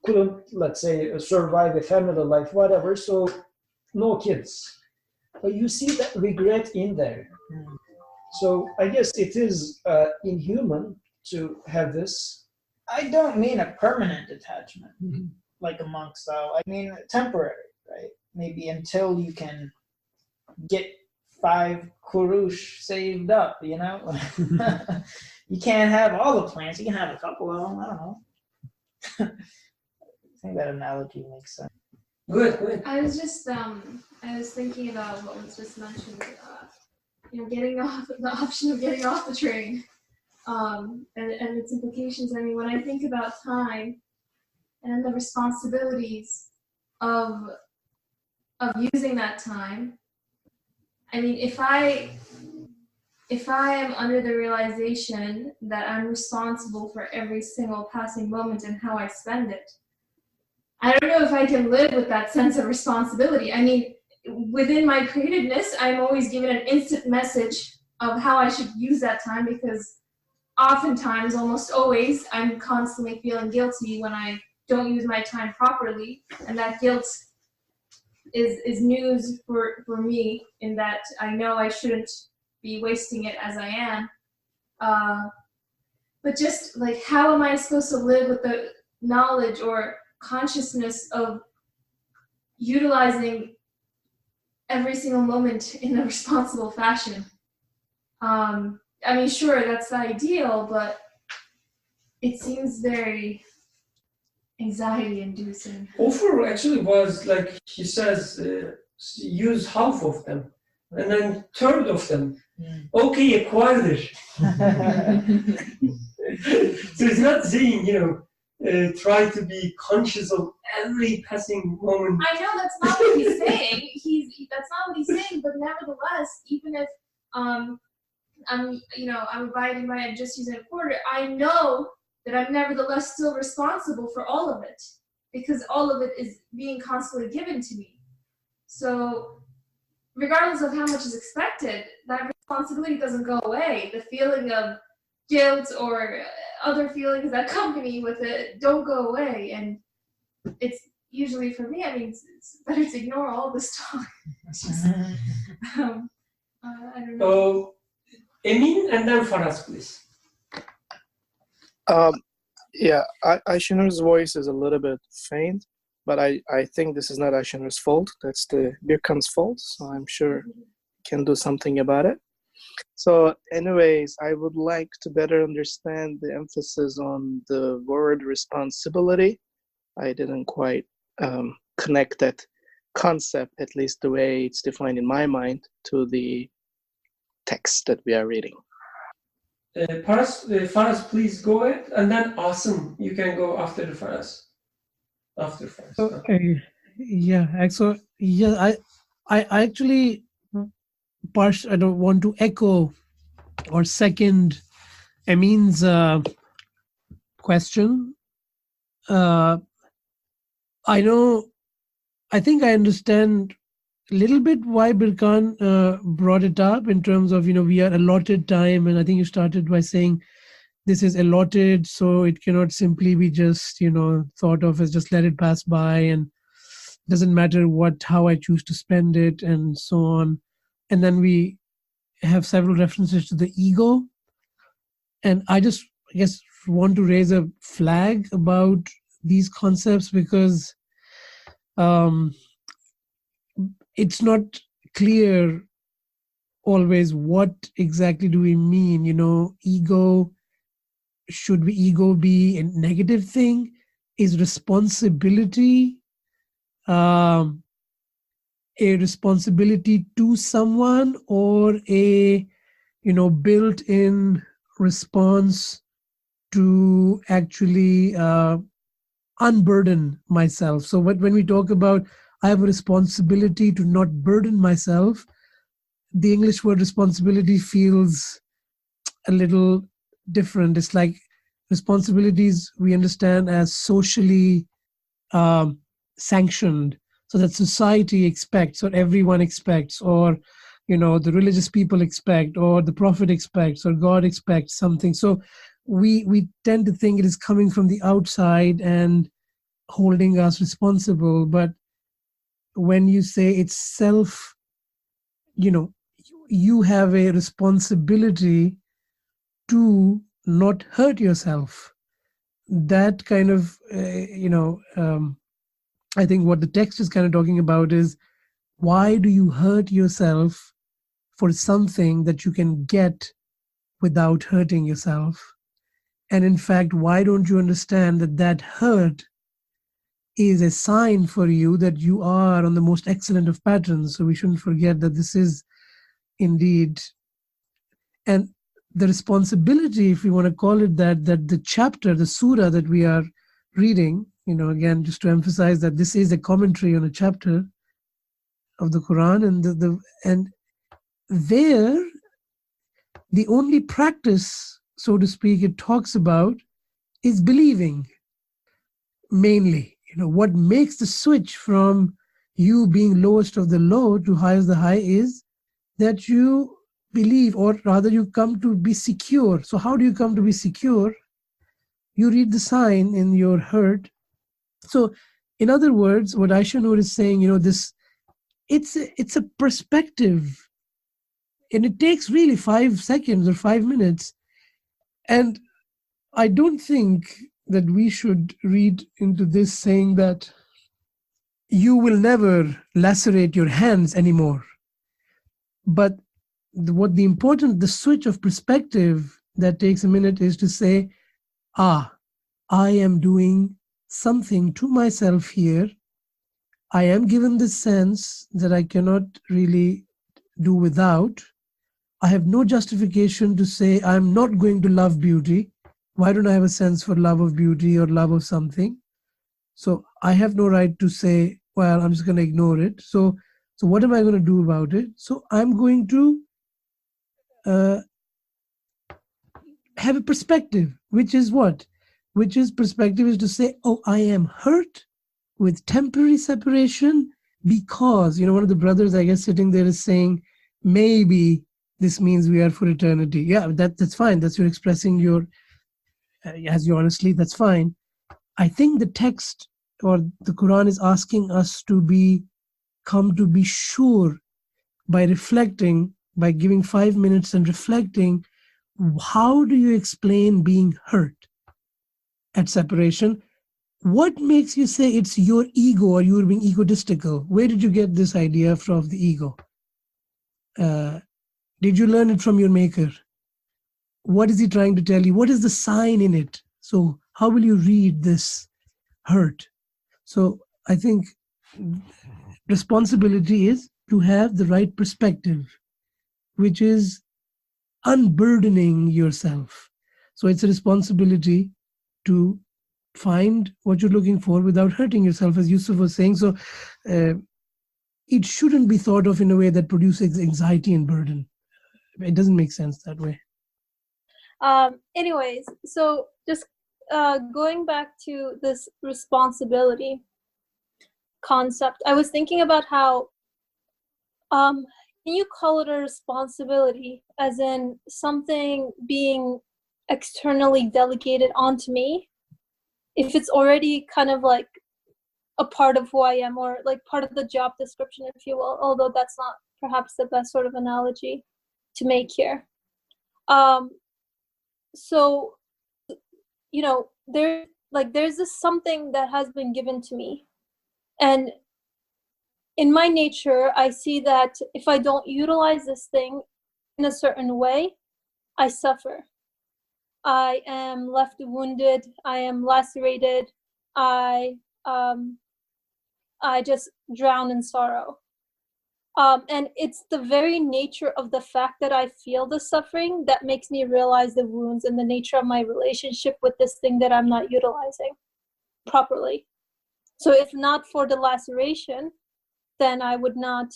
couldn't, let's say, survive a family life, whatever, so no kids. But you see that regret in there. So I guess it is inhuman to have this. I don't mean a permanent detachment, like a monk style. I mean temporary, right? Maybe until you can get 5 kurush saved up, you know? You can't have all the plants. You can have a couple of them. I don't know. I think that analogy makes sense. Good. I was just I was thinking about what was just mentioned, getting off the option of getting off the train, and its implications. I mean, when I think about time and the responsibilities of using that time, I mean, if I am under the realization that I'm responsible for every single passing moment and how I spend it, I don't know if I can live with that sense of responsibility. I mean, within my creativeness, I'm always given an instant message of how I should use that time, because oftentimes, almost always, I'm constantly feeling guilty when I don't use my time properly, and that guilt is news for me, in that I know I shouldn't be wasting it as I am. But just like, how am I supposed to live with the knowledge or consciousness of utilizing every single moment in a responsible fashion? I mean, sure, that's the ideal, but it seems very anxiety-inducing. Offer actually was like, he says, use half of them, and then third of them. Okay, a quarter. So it's not saying, try to be conscious of every passing moment. I know that's not what he's saying. That's not what he's saying. But nevertheless, even if I'm abiding by it, just using a quarter, I know that I'm nevertheless still responsible for all of it, because all of it is being constantly given to me. So regardless of how much is expected, that responsibility doesn't go away. The feeling of guilt or other feelings that accompany with it don't go away. And it's usually, for me, I mean, it's better to ignore all this talk. I don't know. Emin and then Faraz, please. Yeah, Ayşenur's voice is a little bit faint, but I think this is not Ayşenur's fault. That's the Birkan's fault, so I'm sure he can do something about it. So anyways, I would like to better understand the emphasis on the word responsibility. I didn't quite connect that concept, at least the way it's defined in my mind, to the text that we are reading. Faraz, please go ahead, and then Asim, you can go after the Faraz. After Faraz. Okay. Yeah. So I actually I don't want to echo or second Amin's question. I think I understand a little bit why Birkan brought it up in terms of, we are allotted time. And I think you started by saying this is allotted, so it cannot simply be just, thought of as just let it pass by, and doesn't matter how I choose to spend it, and so on. And then we have several references to the ego. And I guess, want to raise a flag about these concepts, because it's not clear always what exactly do we mean. Ego, should ego be a negative thing? Is responsibility a responsibility to someone, or a built-in response to actually unburden myself. So when we talk about I have a responsibility to not burden myself, the English word responsibility feels a little different. It's like responsibilities we understand as socially sanctioned, so that society expects, or everyone expects, or the religious people expect, or the prophet expects, or God expects something. So we tend to think it is coming from the outside and holding us responsible. But when you say it's self, you have a responsibility to not hurt yourself. That kind of I think what the text is kind of talking about is, why do you hurt yourself for something that you can get without hurting yourself? And in fact, why don't you understand that that hurt is a sign for you that you are on the most excellent of patterns? So we shouldn't forget that this is indeed, and the responsibility, if we want to call it that the chapter, the surah that we are reading, again, just to emphasize that this is a commentary on a chapter of the Quran, and there, the only practice, so to speak, it talks about is believing, mainly. What makes the switch from you being lowest of the low to highest the high is that you believe, or rather you come to be secure. So how do you come to be secure? You read the sign in your hurt. So in other words, what Aisha Nur is saying, it's a perspective, and it takes really 5 seconds or 5 minutes. And I don't think that we should read into this saying that you will never lacerate your hands anymore. But the switch of perspective that takes a minute is to say, I am doing something to myself here. I am given this sense that I cannot really do without. I have no justification to say I'm not going to love beauty. Why don't I have a sense for love of beauty or love of something? So I have no right to say, well, I'm just going to ignore it. So what am I going to do about it? So I'm going to have a perspective, which is what? Which is perspective is to say, I am hurt with temporary separation because, one of the brothers, I guess, sitting there is saying, maybe this means we are for eternity. Yeah, that's fine. That's you're expressing your, as you honestly, that's fine. I think the text or the Quran is asking us to come to be sure by reflecting, by giving 5 minutes and reflecting. How do you explain being hurt at separation? What makes you say it's your ego or you're being egotistical? Where did you get this idea from the ego? Did you learn it from your maker? What is he trying to tell you? What is the sign in it? So how will you read this hurt? So I think responsibility is to have the right perspective, which is unburdening yourself. So it's a responsibility to find what you're looking for without hurting yourself, as Yusuf was saying. So it shouldn't be thought of in a way that produces anxiety and burden. It doesn't make sense that way. Anyways, so just going back to this responsibility concept, I was thinking about how can you call it a responsibility as in something being externally delegated onto me if it's already kind of like a part of who I am, or like part of the job description, if you will, although that's not perhaps the best sort of analogy to make here. So, there's this something that has been given to me, and in my nature, I see that if I don't utilize this thing in a certain way, I suffer. I am left wounded. I am lacerated. I just drown in sorrow. And it's the very nature of the fact that I feel the suffering that makes me realize the wounds and the nature of my relationship with this thing that I'm not utilizing. properly. So if not for the laceration, then I would not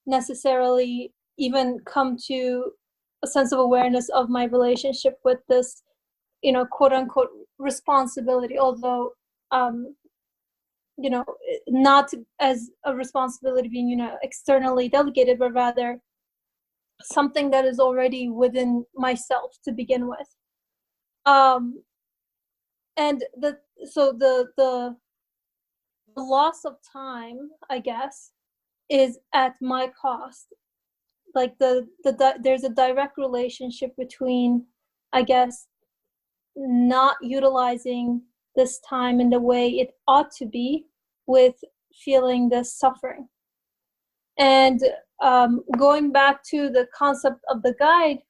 necessarily even come to a sense of awareness of my relationship with this, quote unquote responsibility, although, not as a responsibility being, externally delegated, but rather something that is already within myself to begin with. And the loss of time, I guess, is at my cost. Like there's a direct relationship between, I guess, not utilizing this time in the way it ought to be with feeling this suffering. And going back to the concept of the guide,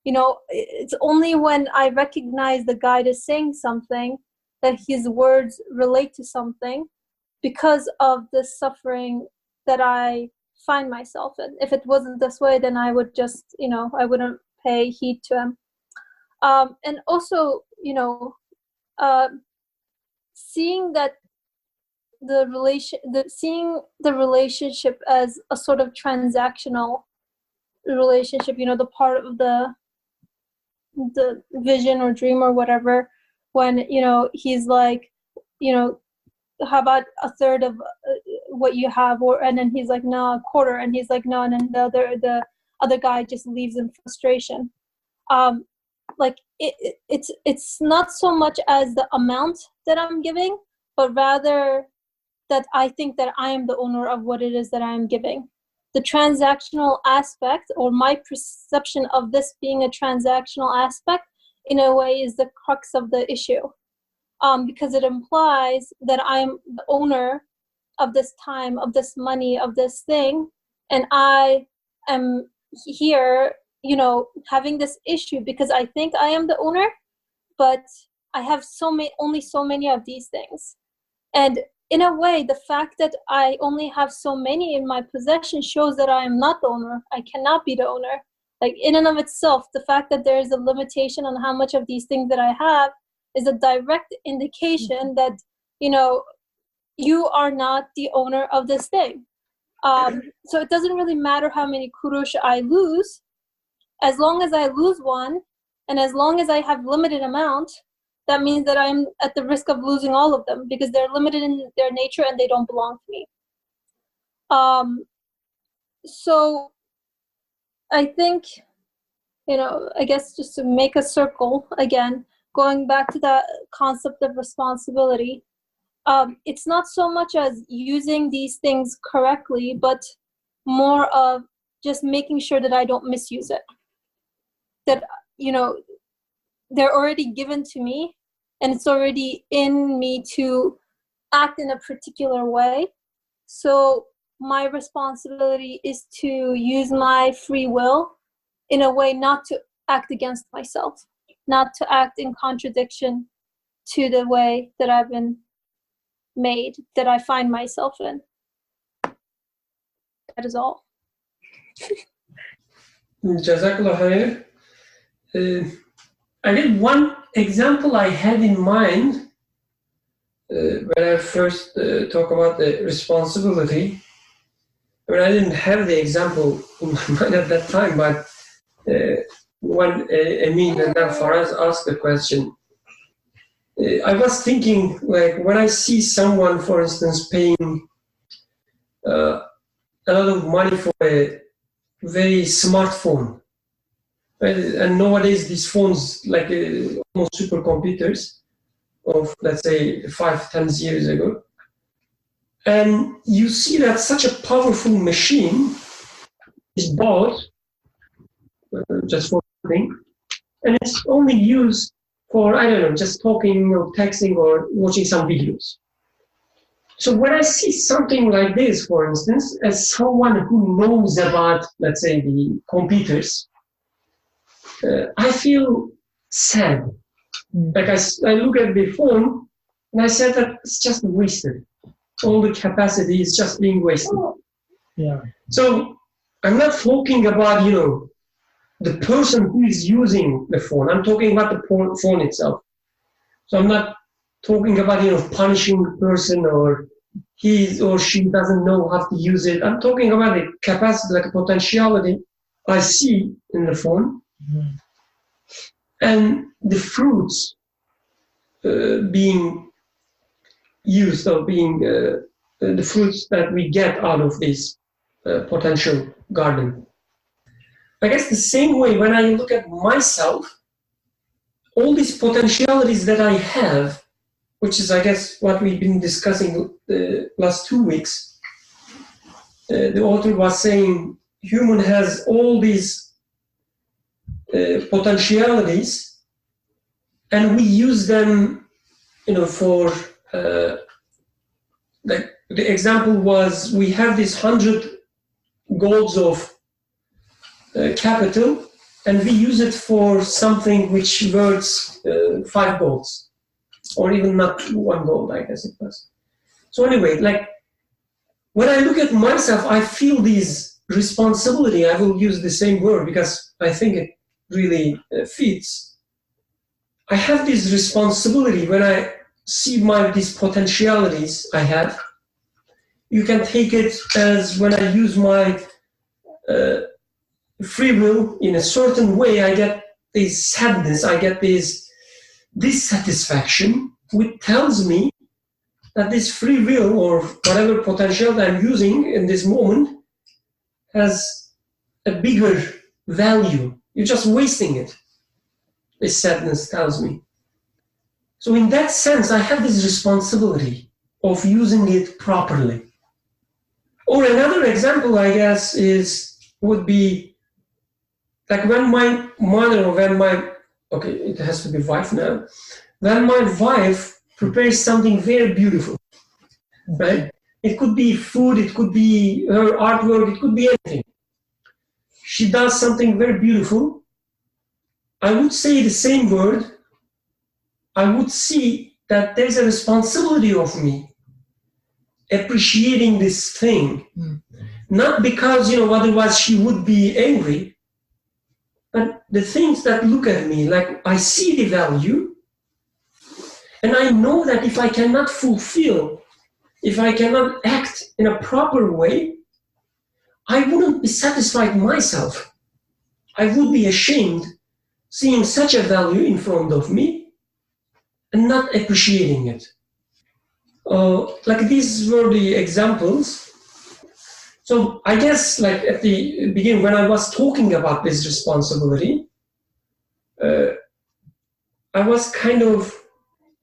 it's only when I recognize the guide is saying something that his words relate to something because of the suffering that I find myself in. If it wasn't this way, then I would just, I wouldn't pay heed to him. And also, seeing that seeing the relationship as a sort of transactional relationship, the part of the vision or dream or whatever, when he's like, how about a third of what you have, and then he's like, no, a quarter, and he's like, no, and then the other guy just leaves in frustration. Like it's not so much as the amount that I'm giving, but rather that I think that I am the owner of what it is that I am giving. The transactional aspect, or my perception of this being a transactional aspect, in a way is the crux of the issue, because it implies that I'm the owner of this time, of this money, of this thing, and I am here, having this issue because I think I am the owner, but I have only so many of these things. And in a way, the fact that I only have so many in my possession shows that I am not the owner. I cannot be the owner. Like, in and of itself, the fact that there is a limitation on how much of these things that I have is a direct indication that, you are not the owner of this thing. So it doesn't really matter how many kurush I lose. As long as I lose one, and as long as I have limited amount, that means that I'm at the risk of losing all of them because they're limited in their nature and they don't belong to me. So I think, I guess just to make a circle again, going back to the concept of responsibility, it's not so much as using these things correctly, but more of just making sure that I don't misuse it. That, they're already given to me, and it's already in me to act in a particular way. So my responsibility is to use my free will in a way not to act against myself, not to act in contradiction to the way that I've been made, that I find myself in. That is all. Jazakallah khair. I did one example I had in mind when I first talk about the responsibility. I mean, I didn't have the example in my mind at that time, but when Amin and then Faraz asked the question, I was thinking, like, when I see someone, for instance, paying a lot of money for a very smartphone, right? And nowadays these phones, like almost supercomputers of, let's say, 5-10 years ago, and you see that such a powerful machine is bought just for nothing, and it's only used for, I don't know, just talking or texting or watching some videos. So when I see something like this, for instance, as someone who knows about, let's say, the computers, I feel sad. Like I look at the phone and I said that it's just wasted. All the capacity is just being wasted. Yeah. So I'm not talking about, the person who is using the phone. I'm talking about the phone itself. So I'm not talking about, punishing the person or he or she doesn't know how to use it. I'm talking about the capacity, like a potentiality I see in the phone, and the fruits being used, or being the fruits that we get out of this potential garden. I guess the same way when I look at myself, all these potentialities that I have, which is, I guess, what we've been discussing the last 2 weeks. The author was saying human has all these potentialities, and we use them, for, like the example was, we have this 100 golds of capital, and we use it for something which worth 5 golds. Or even not 1 gold, I guess it was. So anyway, like when I look at myself, I feel this responsibility. I will use the same word because I think it really fits. I have this responsibility when I see these potentialities I have. You can take it as when I use my free will in a certain way, I get this sadness, I get this dissatisfaction, which tells me that this free will or whatever potential that I'm using in this moment has a bigger value. You're just wasting it, this sadness tells me. So in that sense, I have this responsibility of using it properly. Or another example, I guess, would be like when my mother or when okay, it has to be wife now. When my wife prepares something very beautiful, right? It could be food, it could be her artwork, it could be anything. She does something very beautiful. I would say the same word. I would see that there's a responsibility of me appreciating this thing. Not because, otherwise she would be angry, but the things that look at me, like I see the value, and I know that if I cannot fulfill, if I cannot act in a proper way, I wouldn't be satisfied myself. I would be ashamed seeing such a value in front of me and not appreciating it. Like these were the examples. So I guess like at the beginning when I was talking about this responsibility, I was kind of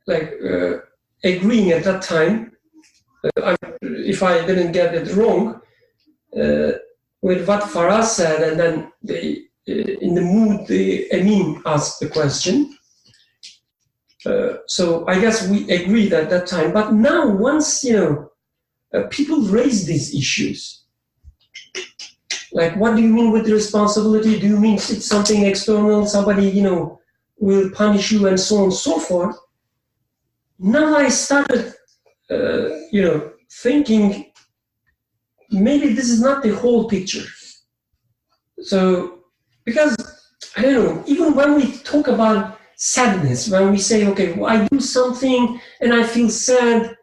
like agreeing at that time, if I didn't get it wrong, with what Faraz said, and then in the mood Amin asked the question. So I guess we agreed at that time. But now once, people raise these issues, like, what do you mean with responsibility? Do you mean it's something external, somebody, will punish you and so on and so forth? Now I started, thinking maybe this is not the whole picture. So, because, I don't know, even when we talk about sadness, when we say, okay, well, I do something and I feel sad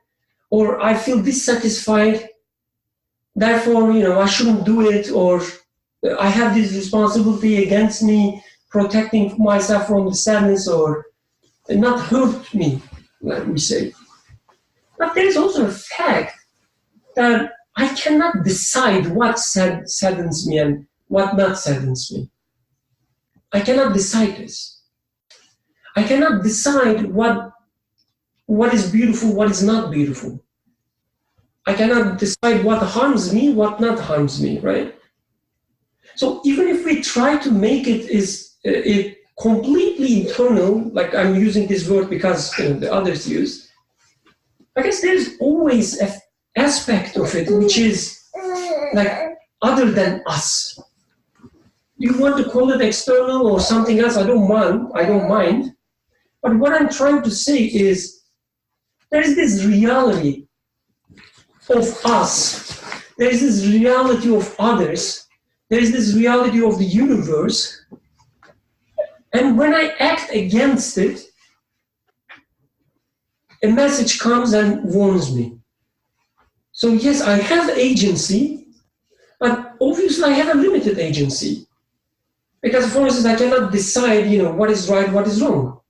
or I feel dissatisfied, therefore, I shouldn't do it, or I have this responsibility against me, protecting myself from the sadness or not hurt me, like we say. But there is also a fact that I cannot decide what saddens me and what not saddens me. I cannot decide this. I cannot decide what is beautiful, what is not beautiful. I cannot decide what harms me, what not harms me, right? So even if we try to make it completely internal, like I'm using this word because the others use, I guess there's always an aspect of it which is like other than us. You want to call it external or something else, I don't mind. But what I'm trying to say is there is this reality of us, there is this reality of others, there is this reality of the universe, and when I act against it, a message comes and warns me. So yes, I have agency, but obviously I have a limited agency. Because for instance, I cannot decide, what is right, what is wrong.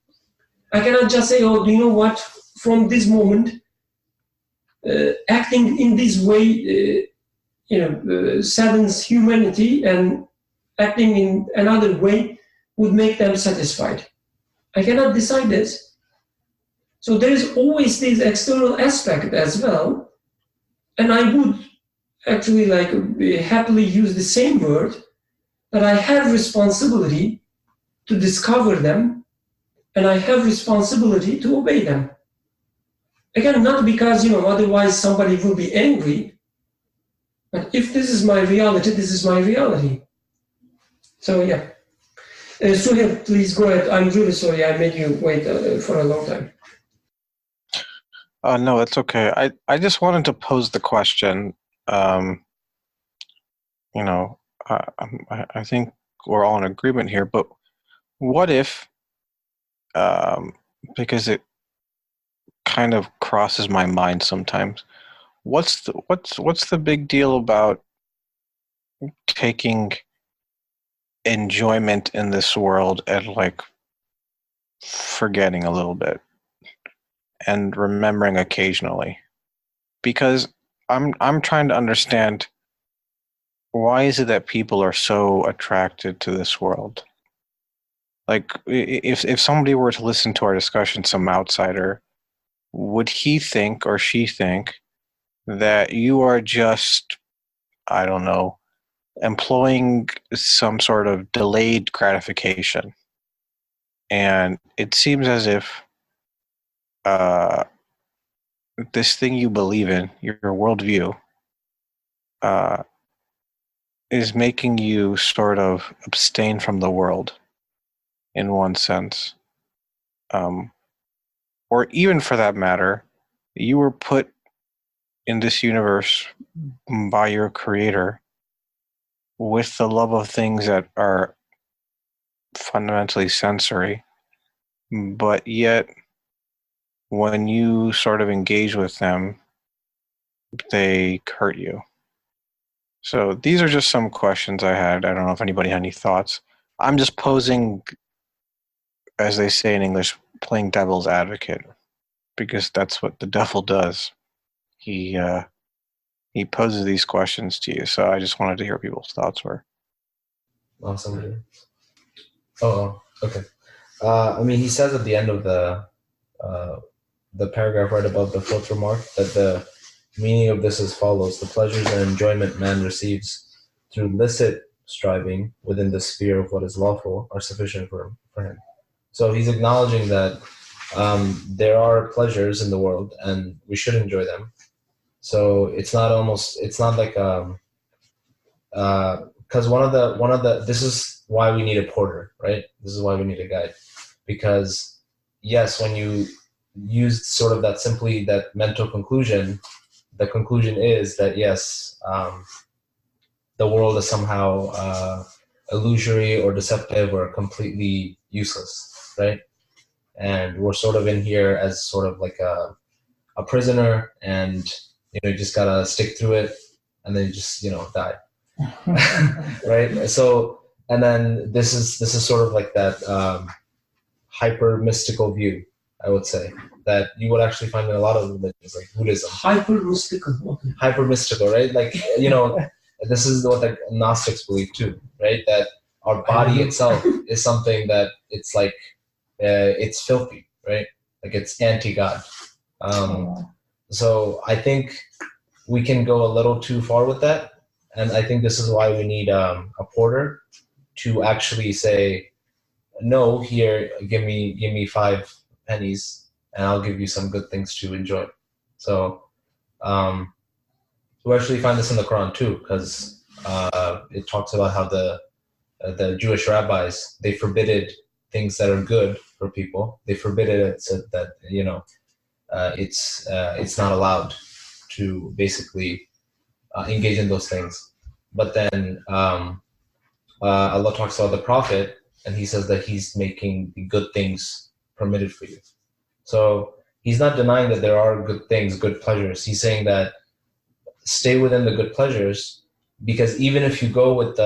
I cannot just say, oh, do you know what, from this moment, acting in this way, saddens humanity, and acting in another way would make them satisfied. I cannot decide this. So there is always this external aspect as well. And I would actually happily use the same word, that I have responsibility to discover them, and I have responsibility to obey them. Again, not because, otherwise somebody will be angry, but if this is my reality, this is my reality. So yeah. Suhail, please go ahead. I'm really sorry I made you wait for a long time. No, it's okay. I just wanted to pose the question. I think we're all in agreement here, but what if, because it kind of crosses my mind sometimes, what's the big deal about taking enjoyment in this world and forgetting a little bit and remembering occasionally? Because I'm trying to understand, why is it that people are so attracted to this world? If somebody were to listen to our discussion, some outsider, would he think or she think that you are just, I don't know, employing some sort of delayed gratification? And it seems as if this thing you believe in, your worldview, is making you sort of abstain from the world in one sense. Or even for that matter, you were put in this universe by your creator with the love of things that are fundamentally sensory, but yet when you sort of engage with them, they hurt you. So these are just some questions I had. I don't know if anybody had any thoughts. I'm just posing, as they say in English, playing devil's advocate, because that's what the devil does. He poses these questions to you. So I just wanted to hear what people's thoughts were. Awesome. Oh, okay. He says at the end of the paragraph right above the fourth remark that the meaning of this is follows: the pleasures and enjoyment man receives through licit striving within the sphere of what is lawful are sufficient for him. So he's acknowledging that there are pleasures in the world and we should enjoy them. So it's not like because one of the this is why we need a porter, right? This is why we need a guide, because yes, when you use sort of that mental conclusion, the conclusion is that yes, the world is somehow illusory or deceptive or completely useless, right? And we're sort of in here as sort of like a prisoner, and you just gotta stick through it, and then you just die, right? So, and then this is sort of like that hyper mystical view, I would say, that you would actually find in a lot of religions, like Buddhism. Hyper mystical, right? Like this is what the Gnostics believe too, right? That our body itself is something that it's like it's filthy, right? Like it's anti-God. So I think we can go a little too far with that, and I think this is why we need a porter to actually say, no, here, give me 5 pennies, and I'll give you some good things to enjoy. So we actually find this in the Quran too, because it talks about how the Jewish rabbis, they forbidded things that are good for people. They forbidden it so that it's not allowed to basically engage in those things. But then Allah talks about the Prophet, and he says that he's making the good things permitted for you. So he's not denying that there are good things, good pleasures. He's saying that stay within the good pleasures, because even if you go with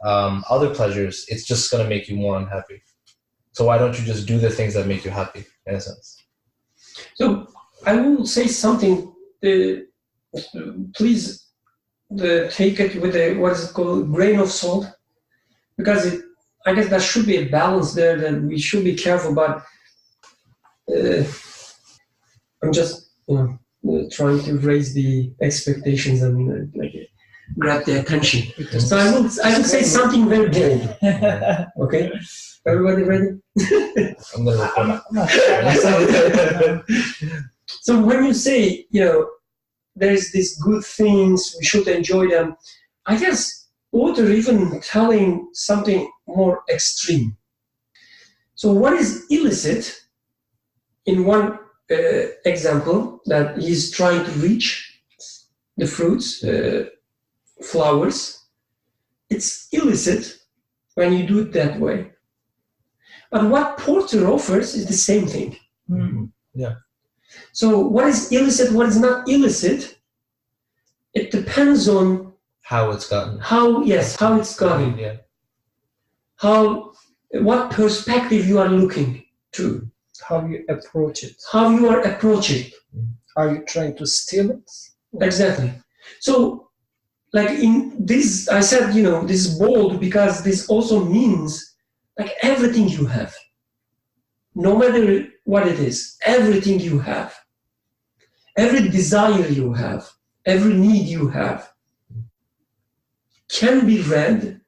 other pleasures, it's just going to make you more unhappy. So why don't you just do the things that make you happy, in a sense? So I will say something. Please take it with what is it called, grain of salt, because I guess there should be a balance there that we should be careful. But I'm just trying to raise the expectations and grab the attention. So I will say something very bold. Okay, everybody ready? I'm going to So when you say, there's these good things, we should enjoy them, I guess author even telling something more extreme. So what is illicit, in one example, that he's trying to reach the fruits, flowers, it's illicit when you do it that way. But what Porter offers is the same thing. Mm-hmm. Yeah. So what is illicit, what is not illicit, it depends on how it's gotten. How it's gotten. Yeah. What perspective you are looking to. How you approach it. How you are approaching. Are you trying to steal it? Exactly. So, like in this, I said, this is bold because this also means like everything you have, no matter what it is, everything you have, every desire you have, every need you have, can be read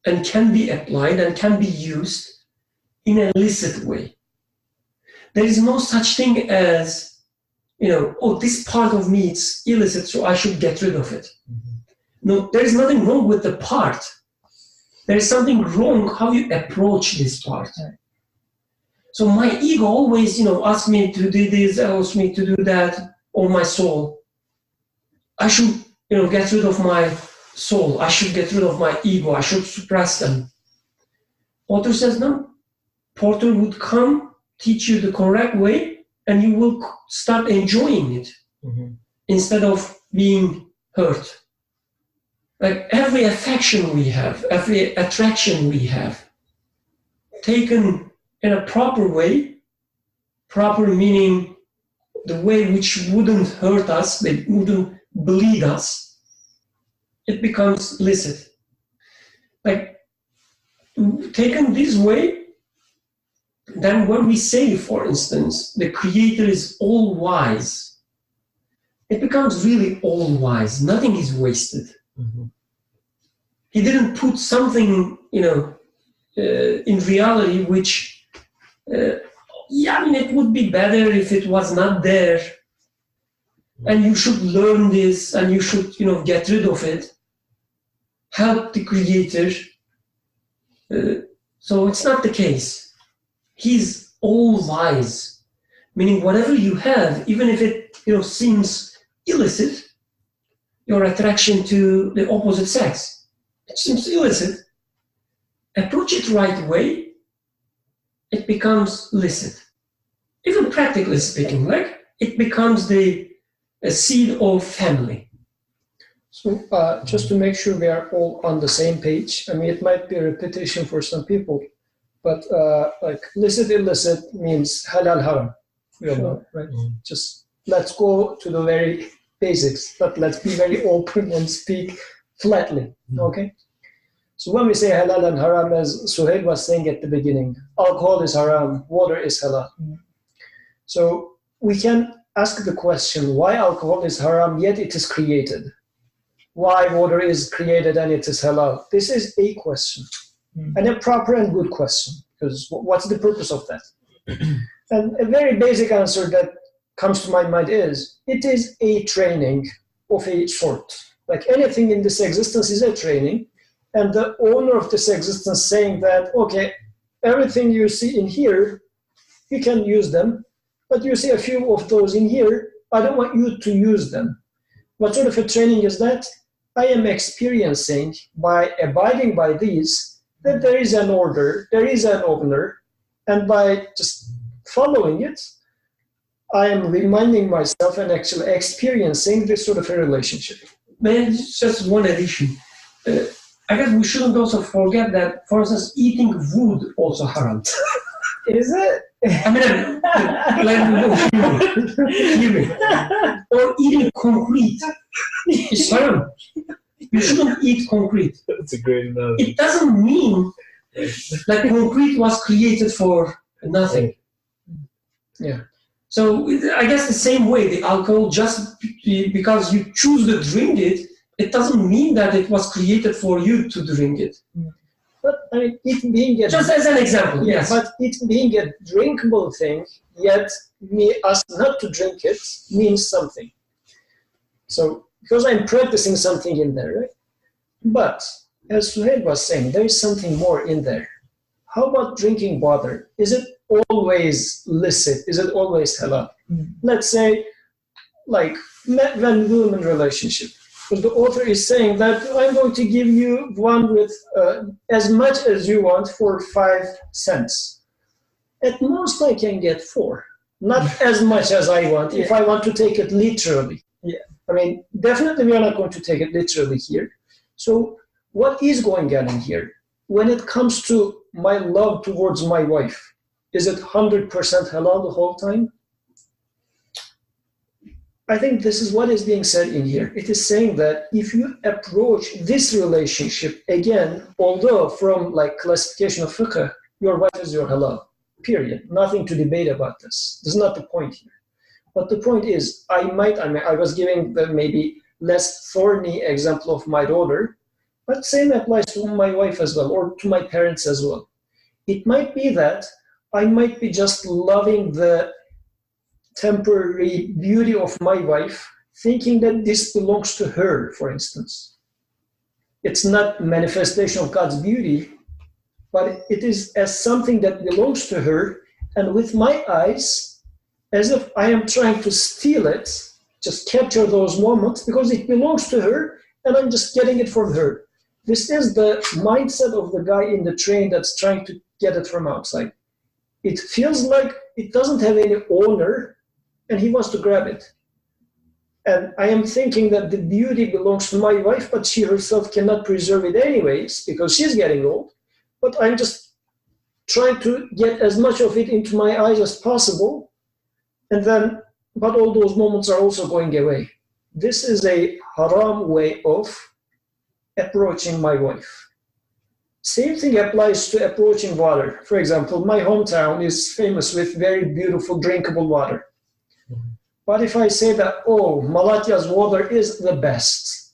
and can be applied and can be used in an illicit way. There is no such thing as, this part of me is illicit, so I should get rid of it. Mm-hmm. No, there is nothing wrong with the part. There is something wrong how you approach this part. So my ego always, asks me to do this, asks me to do that, or my soul. I should, get rid of my soul. I should get rid of my ego. I should suppress them. Author says no. Porter would come, teach you the correct way, and you will start enjoying it instead of being hurt. Like every affection we have, every attraction we have, taken in a proper way, proper meaning the way which wouldn't hurt us, that wouldn't bleed us, it becomes illicit. Like taken this way, then when we say, for instance, the Creator is all-wise, it becomes really all-wise. Nothing is wasted. Mm-hmm. He didn't put something, in reality, which, it would be better if it was not there. And you should learn this, and you should, get rid of it. Help the Creator. So it's not the case. He's all-wise, meaning whatever you have, even if it, seems illicit, your attraction to the opposite sex, it seems illicit. Approach it right way, it becomes licit. Even practically speaking, it becomes a seed of family. So just to make sure we are all on the same page, it might be a repetition for some people, but licit, illicit means halal, haram. We all know, right? Mm-hmm. Just let's go to the very basics, but let's be very open and speak flatly, okay? So when we say halal and haram, as Suhail was saying at the beginning, alcohol is haram, water is halal. So we can ask the question, why alcohol is haram, yet it is created? Why water is created and it is halal? This is a question, and a proper and good question, because what's the purpose of that? And a very basic answer that comes to my mind is, it is a training of a sort. Like anything in this existence is a training, and the owner of this existence saying that, okay, everything you see in here, you can use them, but you see a few of those in here, I don't want you to use them. What sort of a training is that? I am experiencing, by abiding by these, that there is an order, there is an owner, and by just following it, I am reminding myself and actually experiencing this sort of a relationship. Man, just one addition. I guess we shouldn't also forget that, for instance, eating wood also haram. Is it? I mean, hear me. Or eating concrete is haram. You shouldn't eat concrete. That's a great analogy. It doesn't mean that concrete was created for nothing. Yeah. So I guess the same way, the alcohol, just because you choose to drink it, it doesn't mean that it was created for you to drink it. But I mean, it being a Just as an example, yes. But it being a drinkable thing, yet me ask not to drink it means something. So because I'm practicing something in there, right? But as Suhail was saying, there is something more in there. How about drinking water? Is it always licit? Is it always halal? Let's say, like, man-woman relationship. But the author is saying that I'm going to give you one with as much as you want for 5 cents. At most, I can get 4. Not as much as I want, if I want to take it literally. Yeah. I mean, definitely we are not going to take it literally here. So what is going on in here? When it comes to my love towards my wife, is it 100% halal the whole time? I think this is what is being said in here. It is saying that if you approach this relationship, again, although from like classification of fiqh, your wife is your halal, period. Nothing to debate about this. This is not the point here. But the point is, I was giving the maybe less thorny example of my daughter, but same applies to my wife as well, or to my parents as well. It might be that I might be just loving the temporary beauty of my wife, thinking that this belongs to her, for instance. It's not manifestation of God's beauty, but it is as something that belongs to her, and with my eyes, as if I am trying to steal it, just capture those moments because it belongs to her, and I'm just getting it from her. This is the mindset of the guy in the train that's trying to get it from outside. It feels like it doesn't have any owner, and he wants to grab it. And I am thinking that the beauty belongs to my wife, but she herself cannot preserve it anyways because she's getting old. But I'm just trying to get as much of it into my eyes as possible. And then, but all those moments are also going away. This is a haram way of approaching my wife. Same thing applies to approaching water. For example, my hometown is famous with very beautiful drinkable water. But if I say that, oh, Malatya's water is the best,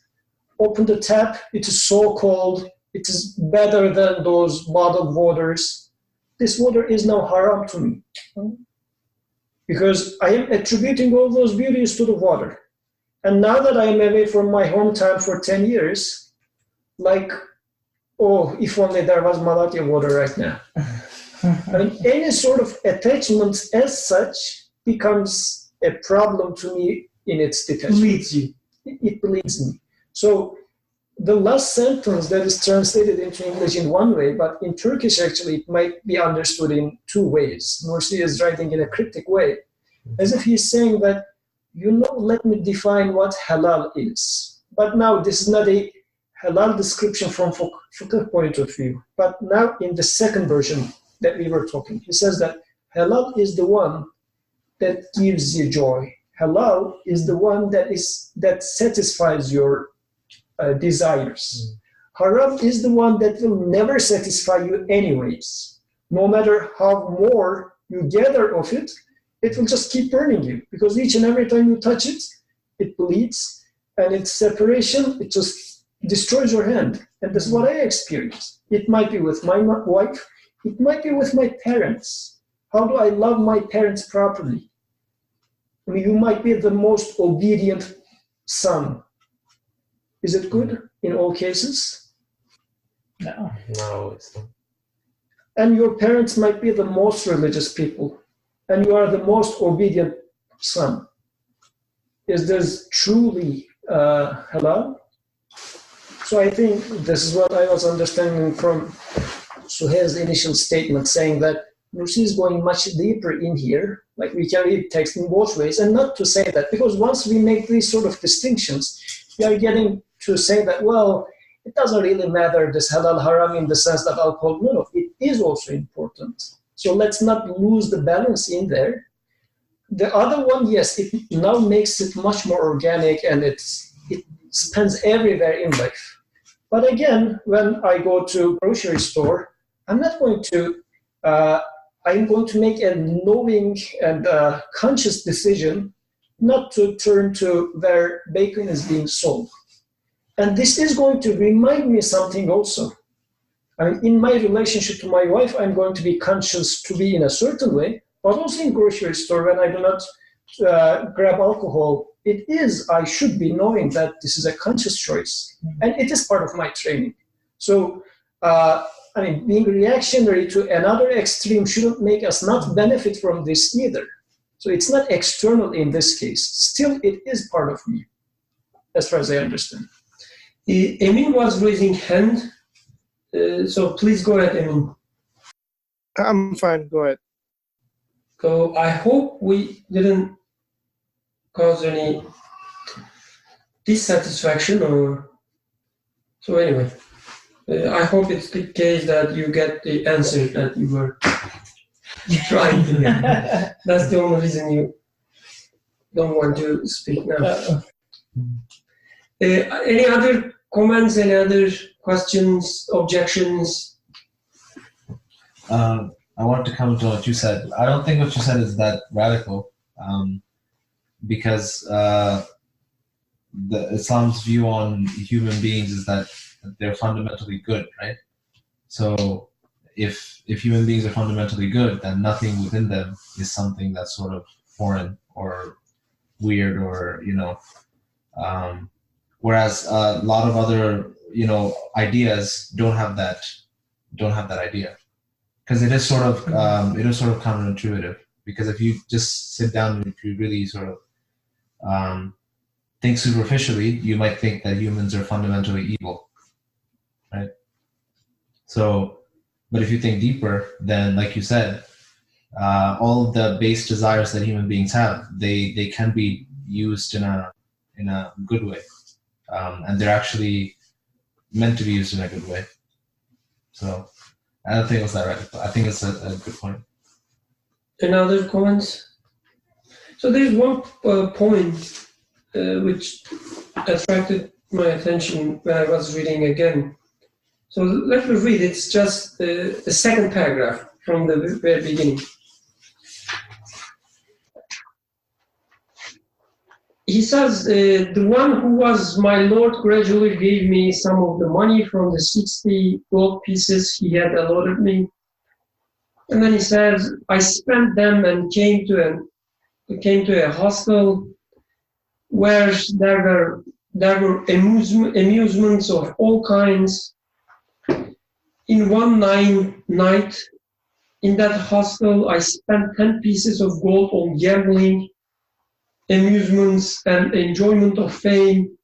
open the tap, it is so cold, it is better than those bottled waters, this water is now haram to me. Because I am attributing all those beauties to the water. And now that I am away from my hometown for 10 years, like, oh, if only there was Malatya water right now. I mean, any sort of attachment as such becomes a problem to me in its detachment. Bleeds you. It bleeds me. So the last sentence that is translated into English in one way, but in Turkish actually it might be understood in 2 ways. Nursi is writing in a cryptic way, as if he's saying that, let me define what halal is. But now this is not a halal description from fiqh point of view. But now in the second version that we were talking, he says that halal is the one that gives you joy. Halal is the one that satisfies your desires. Haram is the one that will never satisfy you anyways. No matter how more you gather of it, it will just keep burning you because each and every time you touch it, it bleeds, and its separation, it just destroys your hand. And this is what I experienced. It might be with my wife, it might be with my parents. How do I love my parents properly? I mean, you might be the most obedient son. Is it good in all cases? No. No, it's not. And your parents might be the most religious people, and you are the most obedient son. Is this truly halal? So I think this is what I was understanding from Suhail's initial statement, saying that Nursi is going much deeper in here. Like we can read text in both ways, and not to say that, because once we make these sort of distinctions, we are getting to say that, well, it doesn't really matter this halal haram in the sense that alcohol, no, it is also important. So let's not lose the balance in there. The other one, yes, it now makes it much more organic, and it spans everywhere in life. But again, when I go to grocery store, I'm not going to, I'm going to make a knowing and conscious decision not to turn to where bacon is being sold. And this is going to remind me something also. I mean, in my relationship to my wife, I'm going to be conscious to be in a certain way, but also in grocery store when I do not grab alcohol, I should be knowing that this is a conscious choice, and it is part of my training. So, I mean, being reactionary to another extreme shouldn't make us not benefit from this either. So it's not external in this case. Still, it is part of me, as far as I understand. Emin was raising hand, so please go ahead, Emin. I'm fine. Go ahead. So I hope we didn't cause any dissatisfaction, or so anyway. I hope it's the case that you get the answer that you were trying to get. That's the only reason you don't want to speak now. Any other comments, any other questions, objections? I want to comment on what you said. I don't think what you said is that radical, because the Islam's view on human beings is that they're fundamentally good, right? So if human beings are fundamentally good, then nothing within them is something that's sort of foreign or weird, or whereas a lot of other ideas don't have that idea, because it is sort of counterintuitive. Because if you just sit down and if you really sort of think superficially, you might think that humans are fundamentally evil, right? So, but if you think deeper, then like you said, all of the base desires that human beings have, they can be used in a good way, and they're actually meant to be used in a good way. So I don't think it was that radical. I think it's a good point. Any other comments? So there's one point which attracted my attention when I was reading again. So let me read. It's just the second paragraph from the very beginning. He says, the one who was my Lord gradually gave me some of the money from the 60 gold pieces he had allotted me. And then he says, I spent them and came to a hostel where there were amusements of all kinds. In one night, in that hostel, I spent 10 pieces of gold on gambling, amusements, and enjoyment of fame.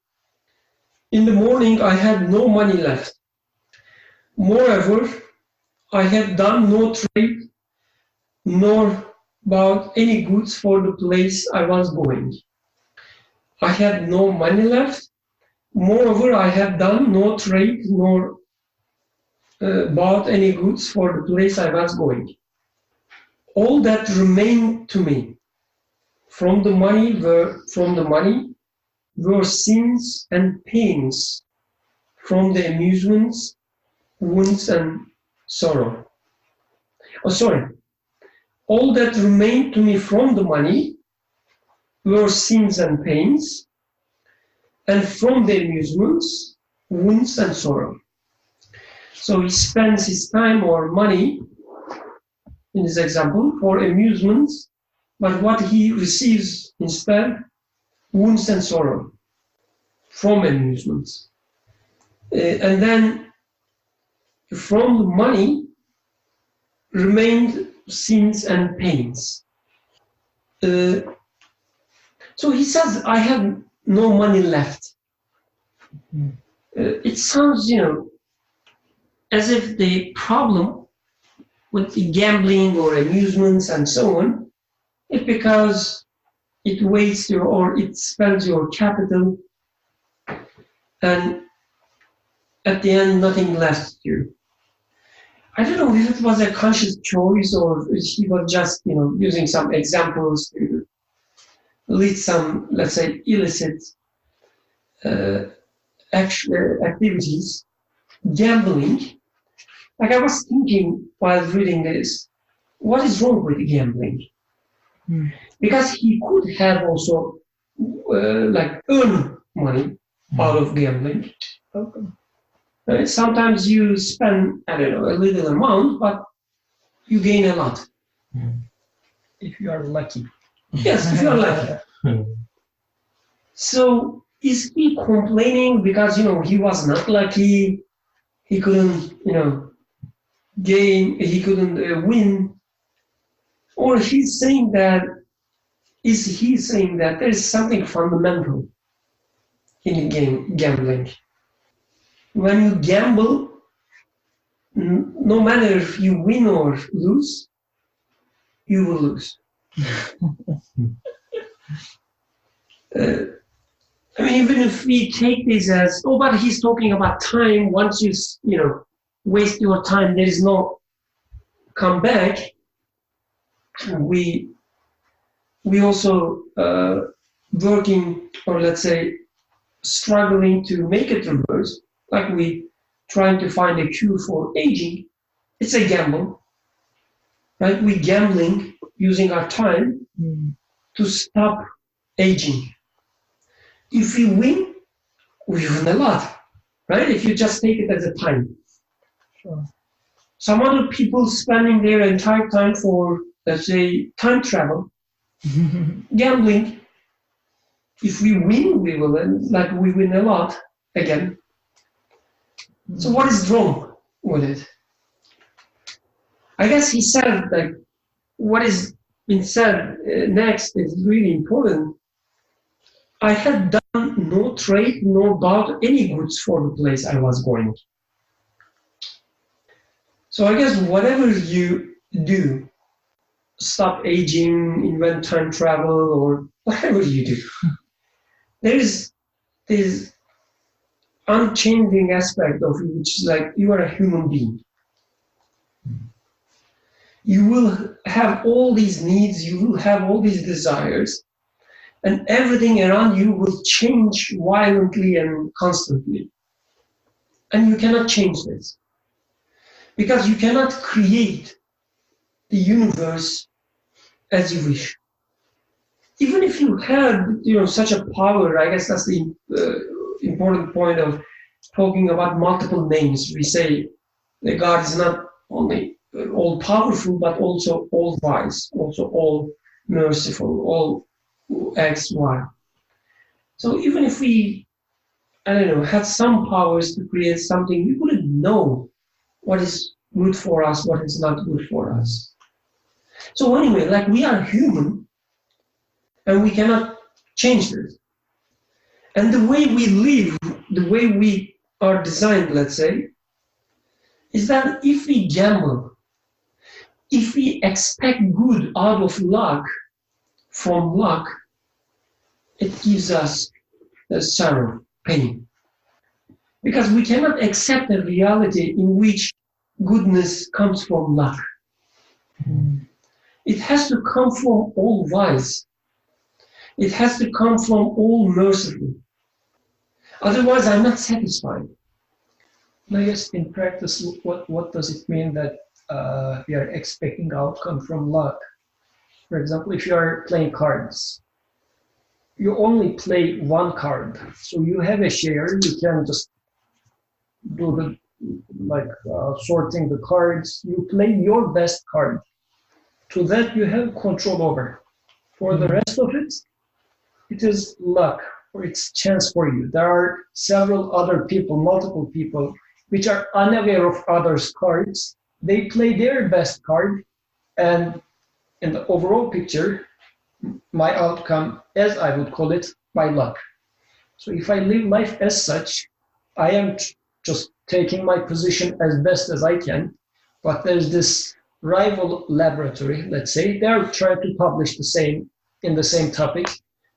In the morning, I had no money left. Moreover, I had done no trade, nor bought any goods for the place I was going. I had no money left. Moreover, I had done no trade, nor bought any goods for the place I was going. All that remained to me from the money were sins and pains, from the amusements, wounds, and sorrow. All that remained to me from the money were sins and pains, and from the amusements, wounds, and sorrow. So he spends his time or money, in this example, for amusements, but what he receives instead, wounds and sorrow from amusements. And then from the money remained sins and pains. So he says, I have no money left. It sounds, as if the problem with the gambling or amusements and so on, it's because it wastes your, or it spends your capital, and at the end, nothing left you. I don't know if it was a conscious choice or if he was just, using some examples to lead some, let's say, illicit activities, gambling. Like I was thinking while reading this, what is wrong with gambling? Because he could have also earn money out of gambling. Sometimes you spend, I don't know, a little amount, but you gain a lot. If you are lucky. Yes, if you are lucky. So is he complaining because, he was not lucky, he couldn't, he couldn't win? Or is he saying that there is something fundamental in gambling? When you gamble, no matter if you win or lose, you will lose. Even if we take this as, but he's talking about time. Once you, waste your time, there is no comeback. We also working, or let's say, struggling to make it reverse. Like we trying to find a cure for aging. It's a gamble, right? We gambling using our time to stop aging. If we win a lot, right? If you just take it as a time. Sure. Some other people spending their entire time for, let's say, time travel, gambling. If we win, we will win, like we win a lot again. So what is wrong with it? I guess he said, what is been said next is really important. I had done no trade nor bought any goods for the place I was going. So I guess whatever you do, stop aging, invent time travel, or whatever you do, there is this unchanging aspect of you, which is like you are a human being. You will have all these needs, you will have all these desires, and everything around you will change violently and constantly. And you cannot change this. Because you cannot create the universe as you wish. Even if you had, such a power, I guess that's the important point of talking about multiple names. We say that God is not only all powerful, but also all wise, also all merciful, all X, Y. So even if we, had some powers to create something, we wouldn't know what is good for us, what is not good for us. So anyway, we are human, and we cannot change this. And the way we live, the way we are designed, let's say, is that if we gamble, if we expect good out of luck, from luck, it gives us sorrow, pain. Because we cannot accept a reality in which goodness comes from luck. It has to come from all wise. It has to come from all merciful. Otherwise, I'm not satisfied. I guess in practice, what does it mean that we are expecting outcome from luck? For example, if you are playing cards, you only play one card. So you have a share, you can just do sorting the cards. You play your best card. To that you have control over. For the rest of it, it is luck, or it's chance for you. There are several other people, multiple people, which are unaware of others' cards. They play their best card, and in the overall picture, my outcome, as I would call it, my luck. So if I live life as such, I am just taking my position as best as I can, but there's this rival laboratory, let's say, they're trying to publish in the same topic.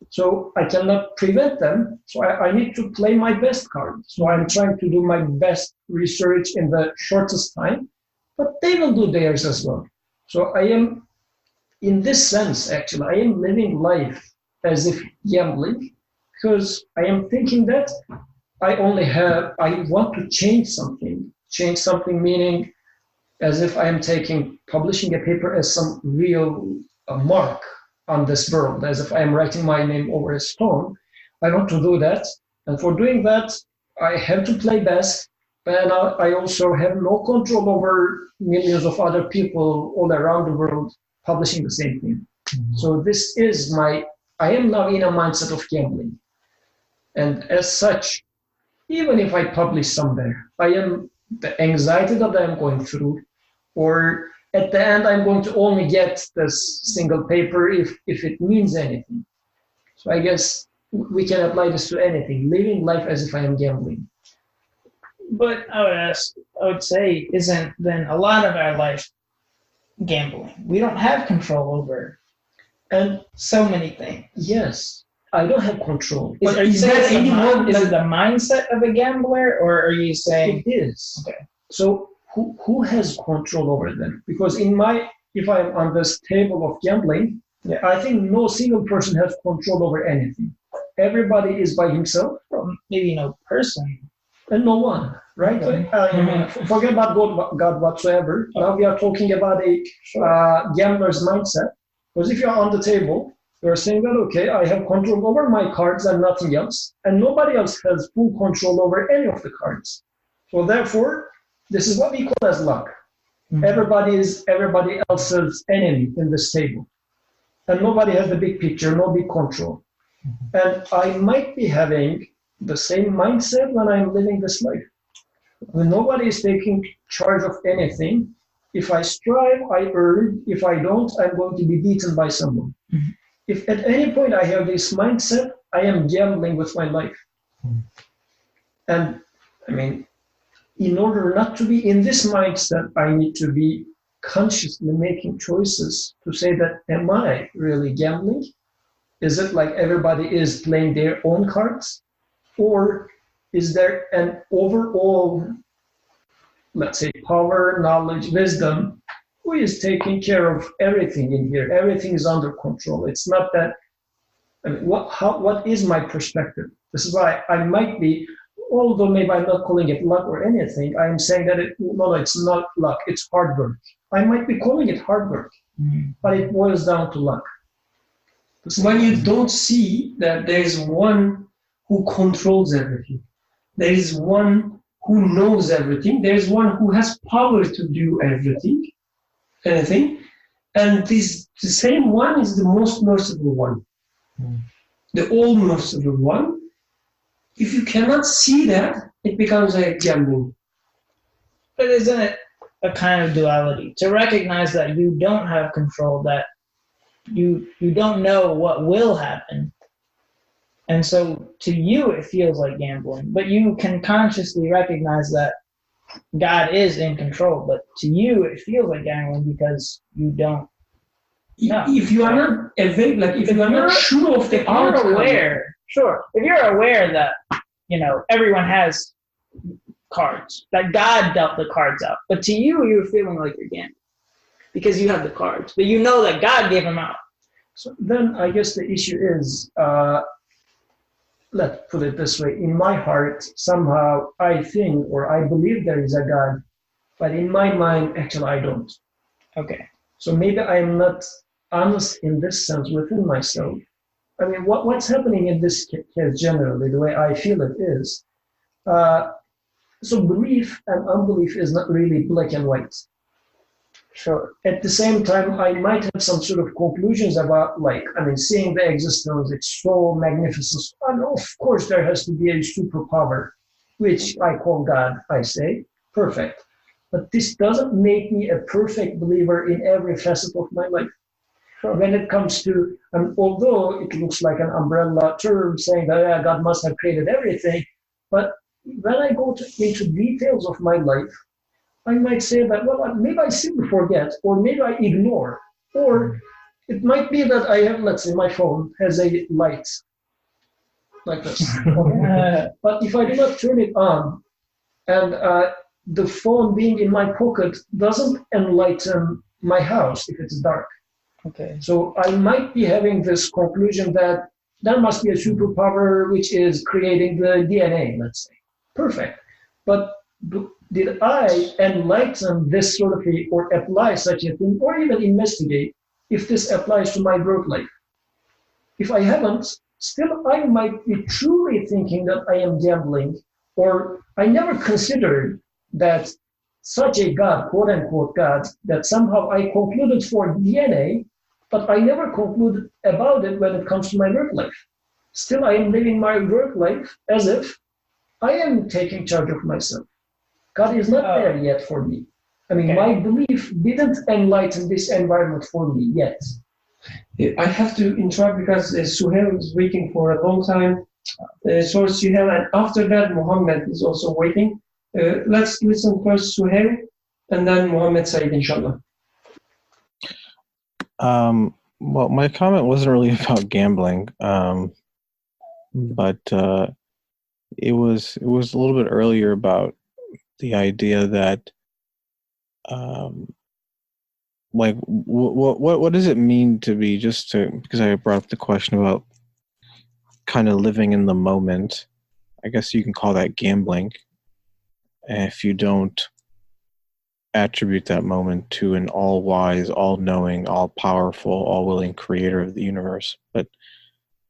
So I cannot prevent them. So I need to play my best card. So I'm trying to do my best research in the shortest time, but they will do theirs as well. So I am, in this sense, actually, I am living life as if gambling, because I am thinking that I want to change something meaning as if I am publishing a paper as some real mark on this world, as if I am writing my name over a stone. I want to do that. And for doing that, I have to play best. And I also have no control over millions of other people all around the world publishing the same thing. Mm-hmm. So this is I am now in a mindset of gambling. And as such, even if I publish somewhere, the anxiety that I'm going through, or at the end, I'm going to only get this single paper if it means anything. So I guess we can apply this to anything, living life as if I am gambling. But I would say, isn't then a lot of our life gambling? We don't have control over and so many things. Yes, I don't have control. Are you saying is the mindset of a gambler, or are you saying it is? Okay. So who has control over them? Because if I'm on this table of gambling, I think no single person has control over anything. Everybody is by himself. Well, maybe no person. And no one, right? Okay. Forget about God whatsoever. Now we are talking about a gambler's mindset. Because if you're on the table, you're saying that, okay, I have control over my cards and nothing else. And nobody else has full control over any of the cards. So therefore, this is what we call as luck. Mm-hmm. Everybody is everybody else's enemy in this table. And nobody has the big picture, no big control. Mm-hmm. And I might be having the same mindset when I'm living this life. When nobody is taking charge of anything, if I strive, I earn. If I don't, I'm going to be beaten by someone. Mm-hmm. If at any point I have this mindset, I am gambling with my life. Mm-hmm. And I mean, in order not to be in this mindset, I need to be consciously making choices to say that, am I really gambling? Is it like everybody is playing their own cards? Or is there an overall, let's say, power, knowledge, wisdom, who is taking care of everything in here? Everything is under control. It's not that, I mean, what is my perspective? This is why I might be, although maybe I'm not calling it luck or anything, I'm saying that it's not luck, it's hard work. I might be calling it hard work, but it boils down to luck. When you don't see that there is one who controls everything, there is one who knows everything, there is one who has power to do anything, and the same one is the most merciful one, the all merciful one. If you cannot see that, it becomes a gambling. But isn't it a kind of duality to recognize that you don't have control, that you don't know what will happen, and so to you it feels like gambling, but you can consciously recognize that God is in control, but to you it feels like gambling because you don't know. If you are not aware, like if you are not sure of the outcome, aware. Sure. If you're aware that, everyone has cards, that God dealt the cards out, but to you, you're feeling like you're gambling because you have the cards, but you know that God gave them out. So then I guess the issue is, let's put it this way, in my heart, somehow I think or I believe there is a God, but in my mind, actually I don't. Okay. So maybe I'm not honest in this sense within myself. I mean, what's happening in this case generally, the way I feel it is, so belief and unbelief is not really black and white. Sure. At the same time, I might have some sort of conclusions about, seeing the existence, it's so magnificent. And of course, there has to be a superpower, which I call God, I say, perfect. But this doesn't make me a perfect believer in every facet of my life. When it comes to, although it looks like an umbrella term saying that God must have created everything, but when I go into details of my life, I might say that, well, maybe I simply forget, or maybe I ignore, or it might be that I have, let's say, my phone has a light like this. Okay? But if I do not turn it on, and the phone being in my pocket doesn't enlighten my house if it's dark. Okay. So I might be having this conclusion that there must be a superpower which is creating the DNA, let's say. Perfect. But did I enlighten this sort of a, or apply such a thing, or even investigate if this applies to my work life? If I haven't, still I might be truly thinking that I am gambling, or I never considered that such a God, quote unquote God, that somehow I concluded for DNA, but I never concluded about it when it comes to my work life. Still, I am living my work life as if I am taking charge of myself. God is not there yet for me. I mean, my belief didn't enlighten this environment for me yet. I have to interrupt because Suhail is waiting for a long time. So Suhail, and after that, Muhammad is also waiting. Let's listen first Suhail, and then Muhammad Said, inshallah. Well, my comment wasn't really about gambling, but it was a little bit earlier about the idea that, like, what does it mean to be because I brought up the question about kind of living in the moment. I guess you can call that gambling if you don't attribute that moment to an all-wise, all-knowing, all-powerful, all-willing creator of the universe. But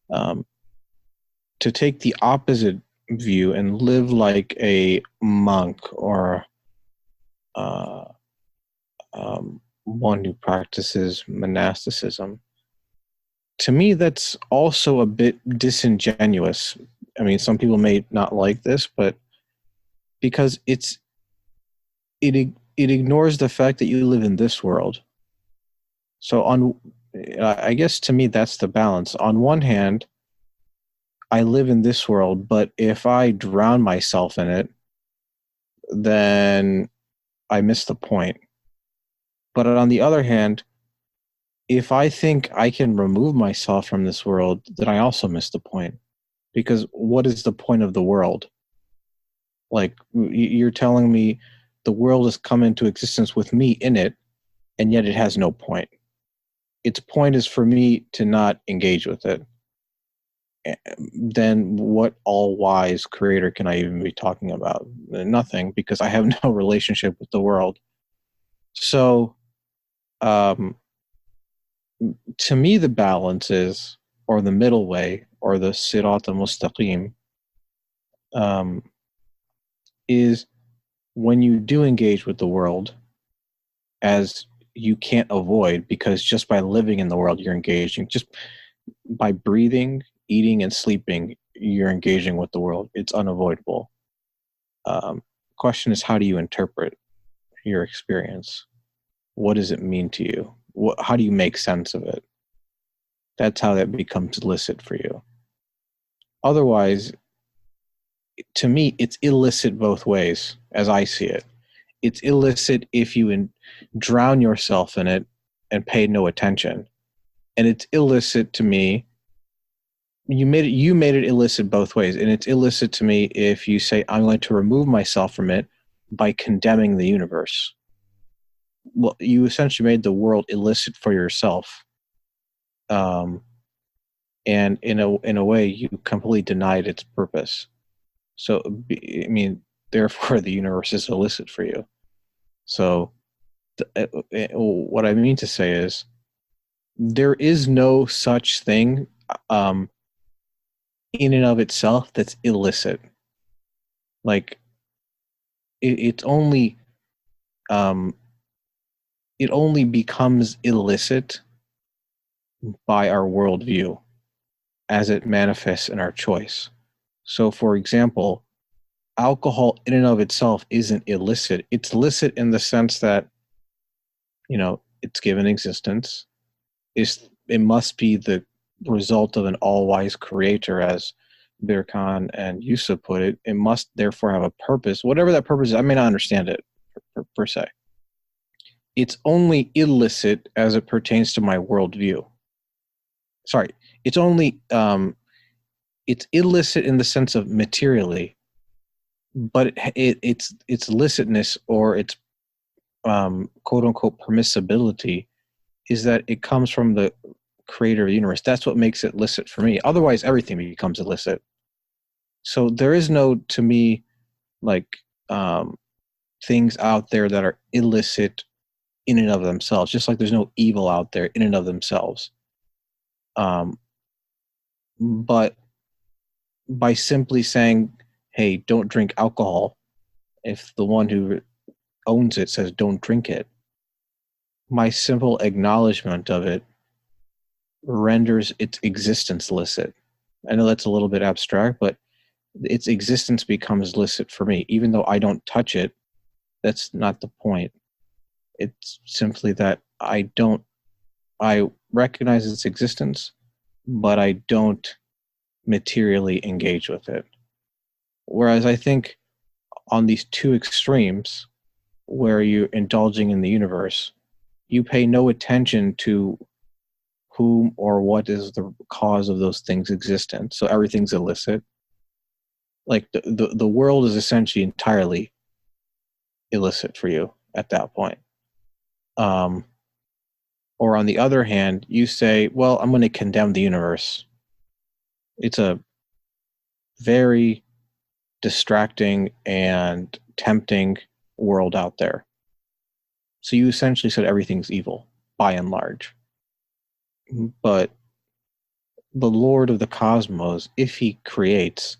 to take the opposite view and live like a monk or one who practices monasticism, to me, that's also a bit disingenuous. I mean, some people may not like this, but because it ignores the fact that you live in this world. So I guess to me, that's the balance. On one hand, I live in this world, but if I drown myself in it, then I miss the point. But on the other hand, if I think I can remove myself from this world, then I also miss the point. Because what is the point of the world? Like, you're telling me the world has come into existence with me in it, and yet it has no point. Its point is for me to not engage with it. Then what all-wise creator can I even be talking about? Nothing, because I have no relationship with the world. So, to me, the balance is, or the middle way, or the sirat al-mustaqim, is when you do engage with the world, as you can't avoid, because just by living in the world, you're engaging. Just by breathing, eating, and sleeping, you're engaging with the world. It's unavoidable. Question is, how do you interpret your experience? What does it mean to you? How do you make sense of it? That's how that becomes illicit for you. Otherwise, to me, it's illicit both ways, as I see it. It's illicit if you drown yourself in it and pay no attention. And it's illicit to me, you made it illicit both ways. And it's illicit to me if you say, I'm going to remove myself from it by condemning the universe. Well, you essentially made the world illicit for yourself. And in a way, you completely denied its purpose. So, I mean, therefore, the universe is illicit for you. So, what I mean to say is, there is no such thing in and of itself that's illicit. Like, it only becomes illicit by our worldview as it manifests in our choice. So, for example, alcohol in and of itself isn't illicit. It's licit in the sense that, it's given existence. It must be the result of an all-wise creator, as Birkan and Yusuf put it. It must therefore have a purpose. Whatever that purpose is, I may not understand it per se. It's only illicit as it pertains to my worldview. Sorry, it's only it's illicit in the sense of materially, but its licitness or its quote unquote permissibility is that it comes from the creator of the universe. That's what makes it licit for me. Otherwise, everything becomes illicit. So there is no, to me, like things out there that are illicit in and of themselves, just like there's no evil out there in and of themselves. But by simply saying, hey, don't drink alcohol, if the one who owns it says don't drink it, my simple acknowledgement of it renders its existence licit. I know that's a little bit abstract, but its existence becomes licit for me. Even though I don't touch it, that's not the point. It's simply that I recognize its existence, but I don't materially engage with it. Whereas I think on these two extremes, where you're indulging in the universe, you pay no attention to whom or what is the cause of those things' existence. So everything's illicit. Like the world is essentially entirely illicit for you at that point. Or on the other hand, you say, well, I'm going to condemn the universe. It's a very distracting and tempting world out there. So you essentially said everything's evil, by and large. But the Lord of the cosmos, if he creates,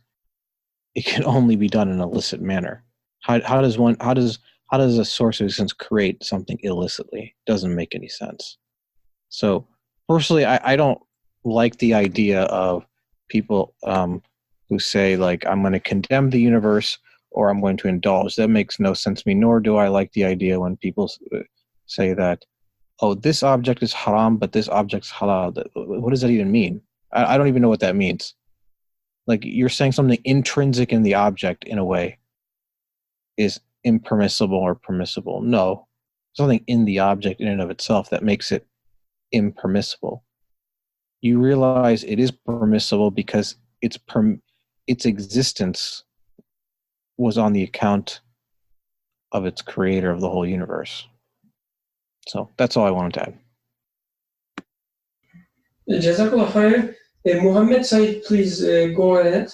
it can only be done in an illicit manner. How does a source of existence create something illicitly? Doesn't make any sense. So personally, I don't like the idea of people who say, like, I'm going to condemn the universe or I'm going to indulge. That makes no sense to me, nor do I like the idea when people say that, oh, this object is haram, but this object's halal. What does that even mean? I don't even know what that means. Like, you're saying something intrinsic in the object, in a way, is impermissible or permissible. No, something in the object in and of itself that makes it impermissible. You realize it is permissible because its existence was on the account of its creator of the whole universe. So that's all I wanted to add. Jazakallah khair. Muhammad Said, please go ahead.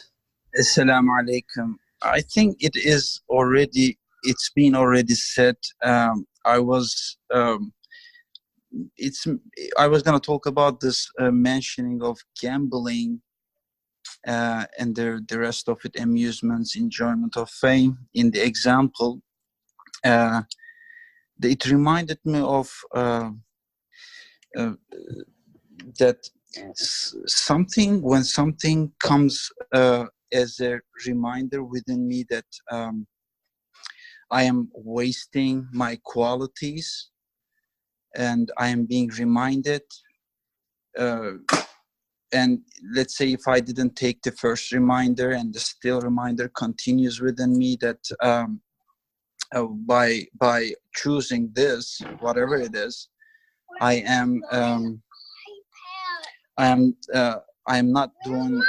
Assalamu alaikum. I think it's been already said. I was going to talk about this mentioning of gambling and the rest of it, amusements, enjoyment of fame. In the example, it reminded me of that when something comes as a reminder within me that I am wasting my qualities, and I am being reminded, and let's say if I didn't take the first reminder and the still reminder continues within me, that by choosing this, whatever it is, I am not doing,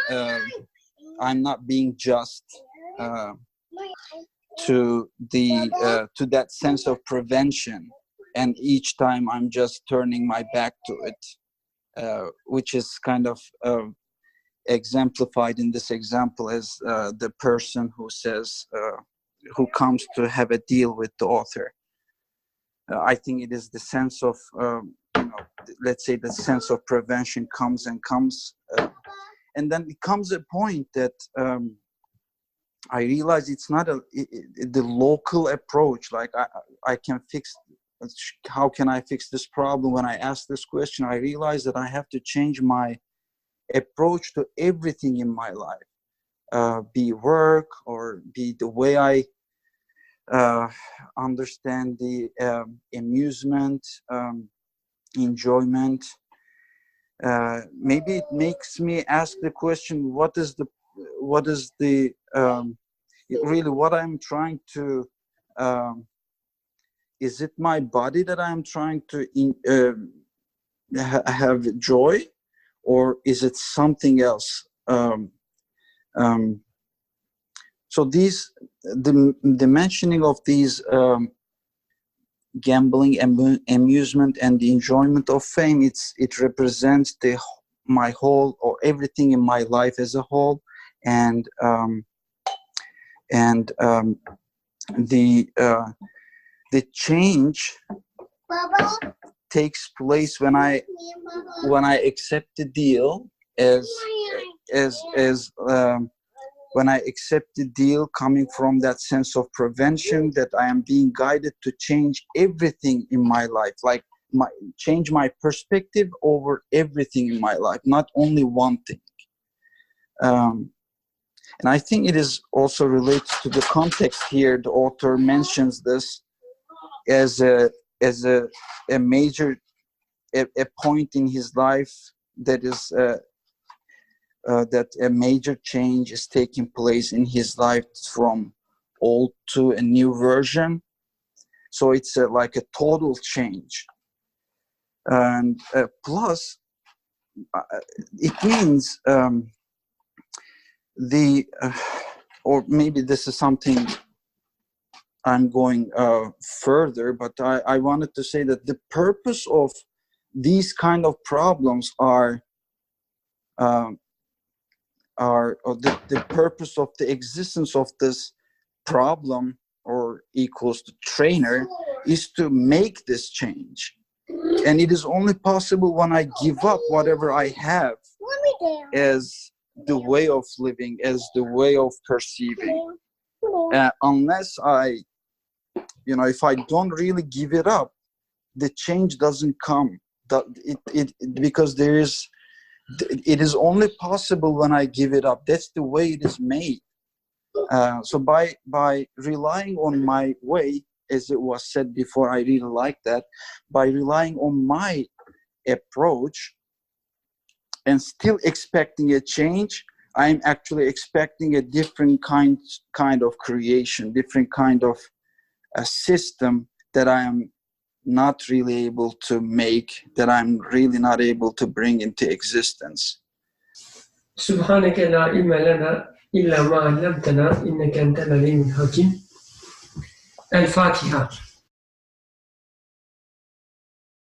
I'm not being just to that sense of prevention, and each time I'm just turning my back to it, which is kind of exemplified in this example as the person who says, who comes to have a deal with the author. I think it is the sense of, let's say the sense of prevention comes, and then it comes a point that I realize it's not the local approach. Like I can fix. How can I fix this problem? When I ask this question, I realize that I have to change my approach to everything in my life, be work or be the way I understand the amusement, enjoyment. Maybe it makes me ask the question: what is the really what I'm trying to is it my body that I'm trying to have joy, or is it something else? So the mentioning of these gambling, amusement, and the enjoyment of fame, it represents my whole, or everything in my life as a whole, and the change takes place when I accept the deal when I accept the deal coming from that sense of prevention, that I am being guided to change everything in my life, like change my perspective over everything in my life, not only one thing. And I think it is also related to the context here. The author mentions this as a major point in his life, that is that a major change is taking place in his life from old to a new version. So it's like a total change. And plus, it means or maybe this is something I'm going further, but I wanted to say that the purpose of these kind of problems are the purpose of the existence of this problem, or equals to trainer, is to make this change. And it is only possible when I give up whatever I have as the way of living, as the way of perceiving. Unless if I don't really give it up, the change doesn't come. Because it is only possible when I give it up. That's the way it is made. So by relying on my way, as it was said before, I really like that. By relying on my approach and still expecting a change, I'm actually expecting a different kind of creation, different kind of a system that I am not really able to make, that I'm really not able to bring into existence. سبحانك لا علم لنا إلا ما علمتنا إنك أنت العليم الحكيم. الفاتحة.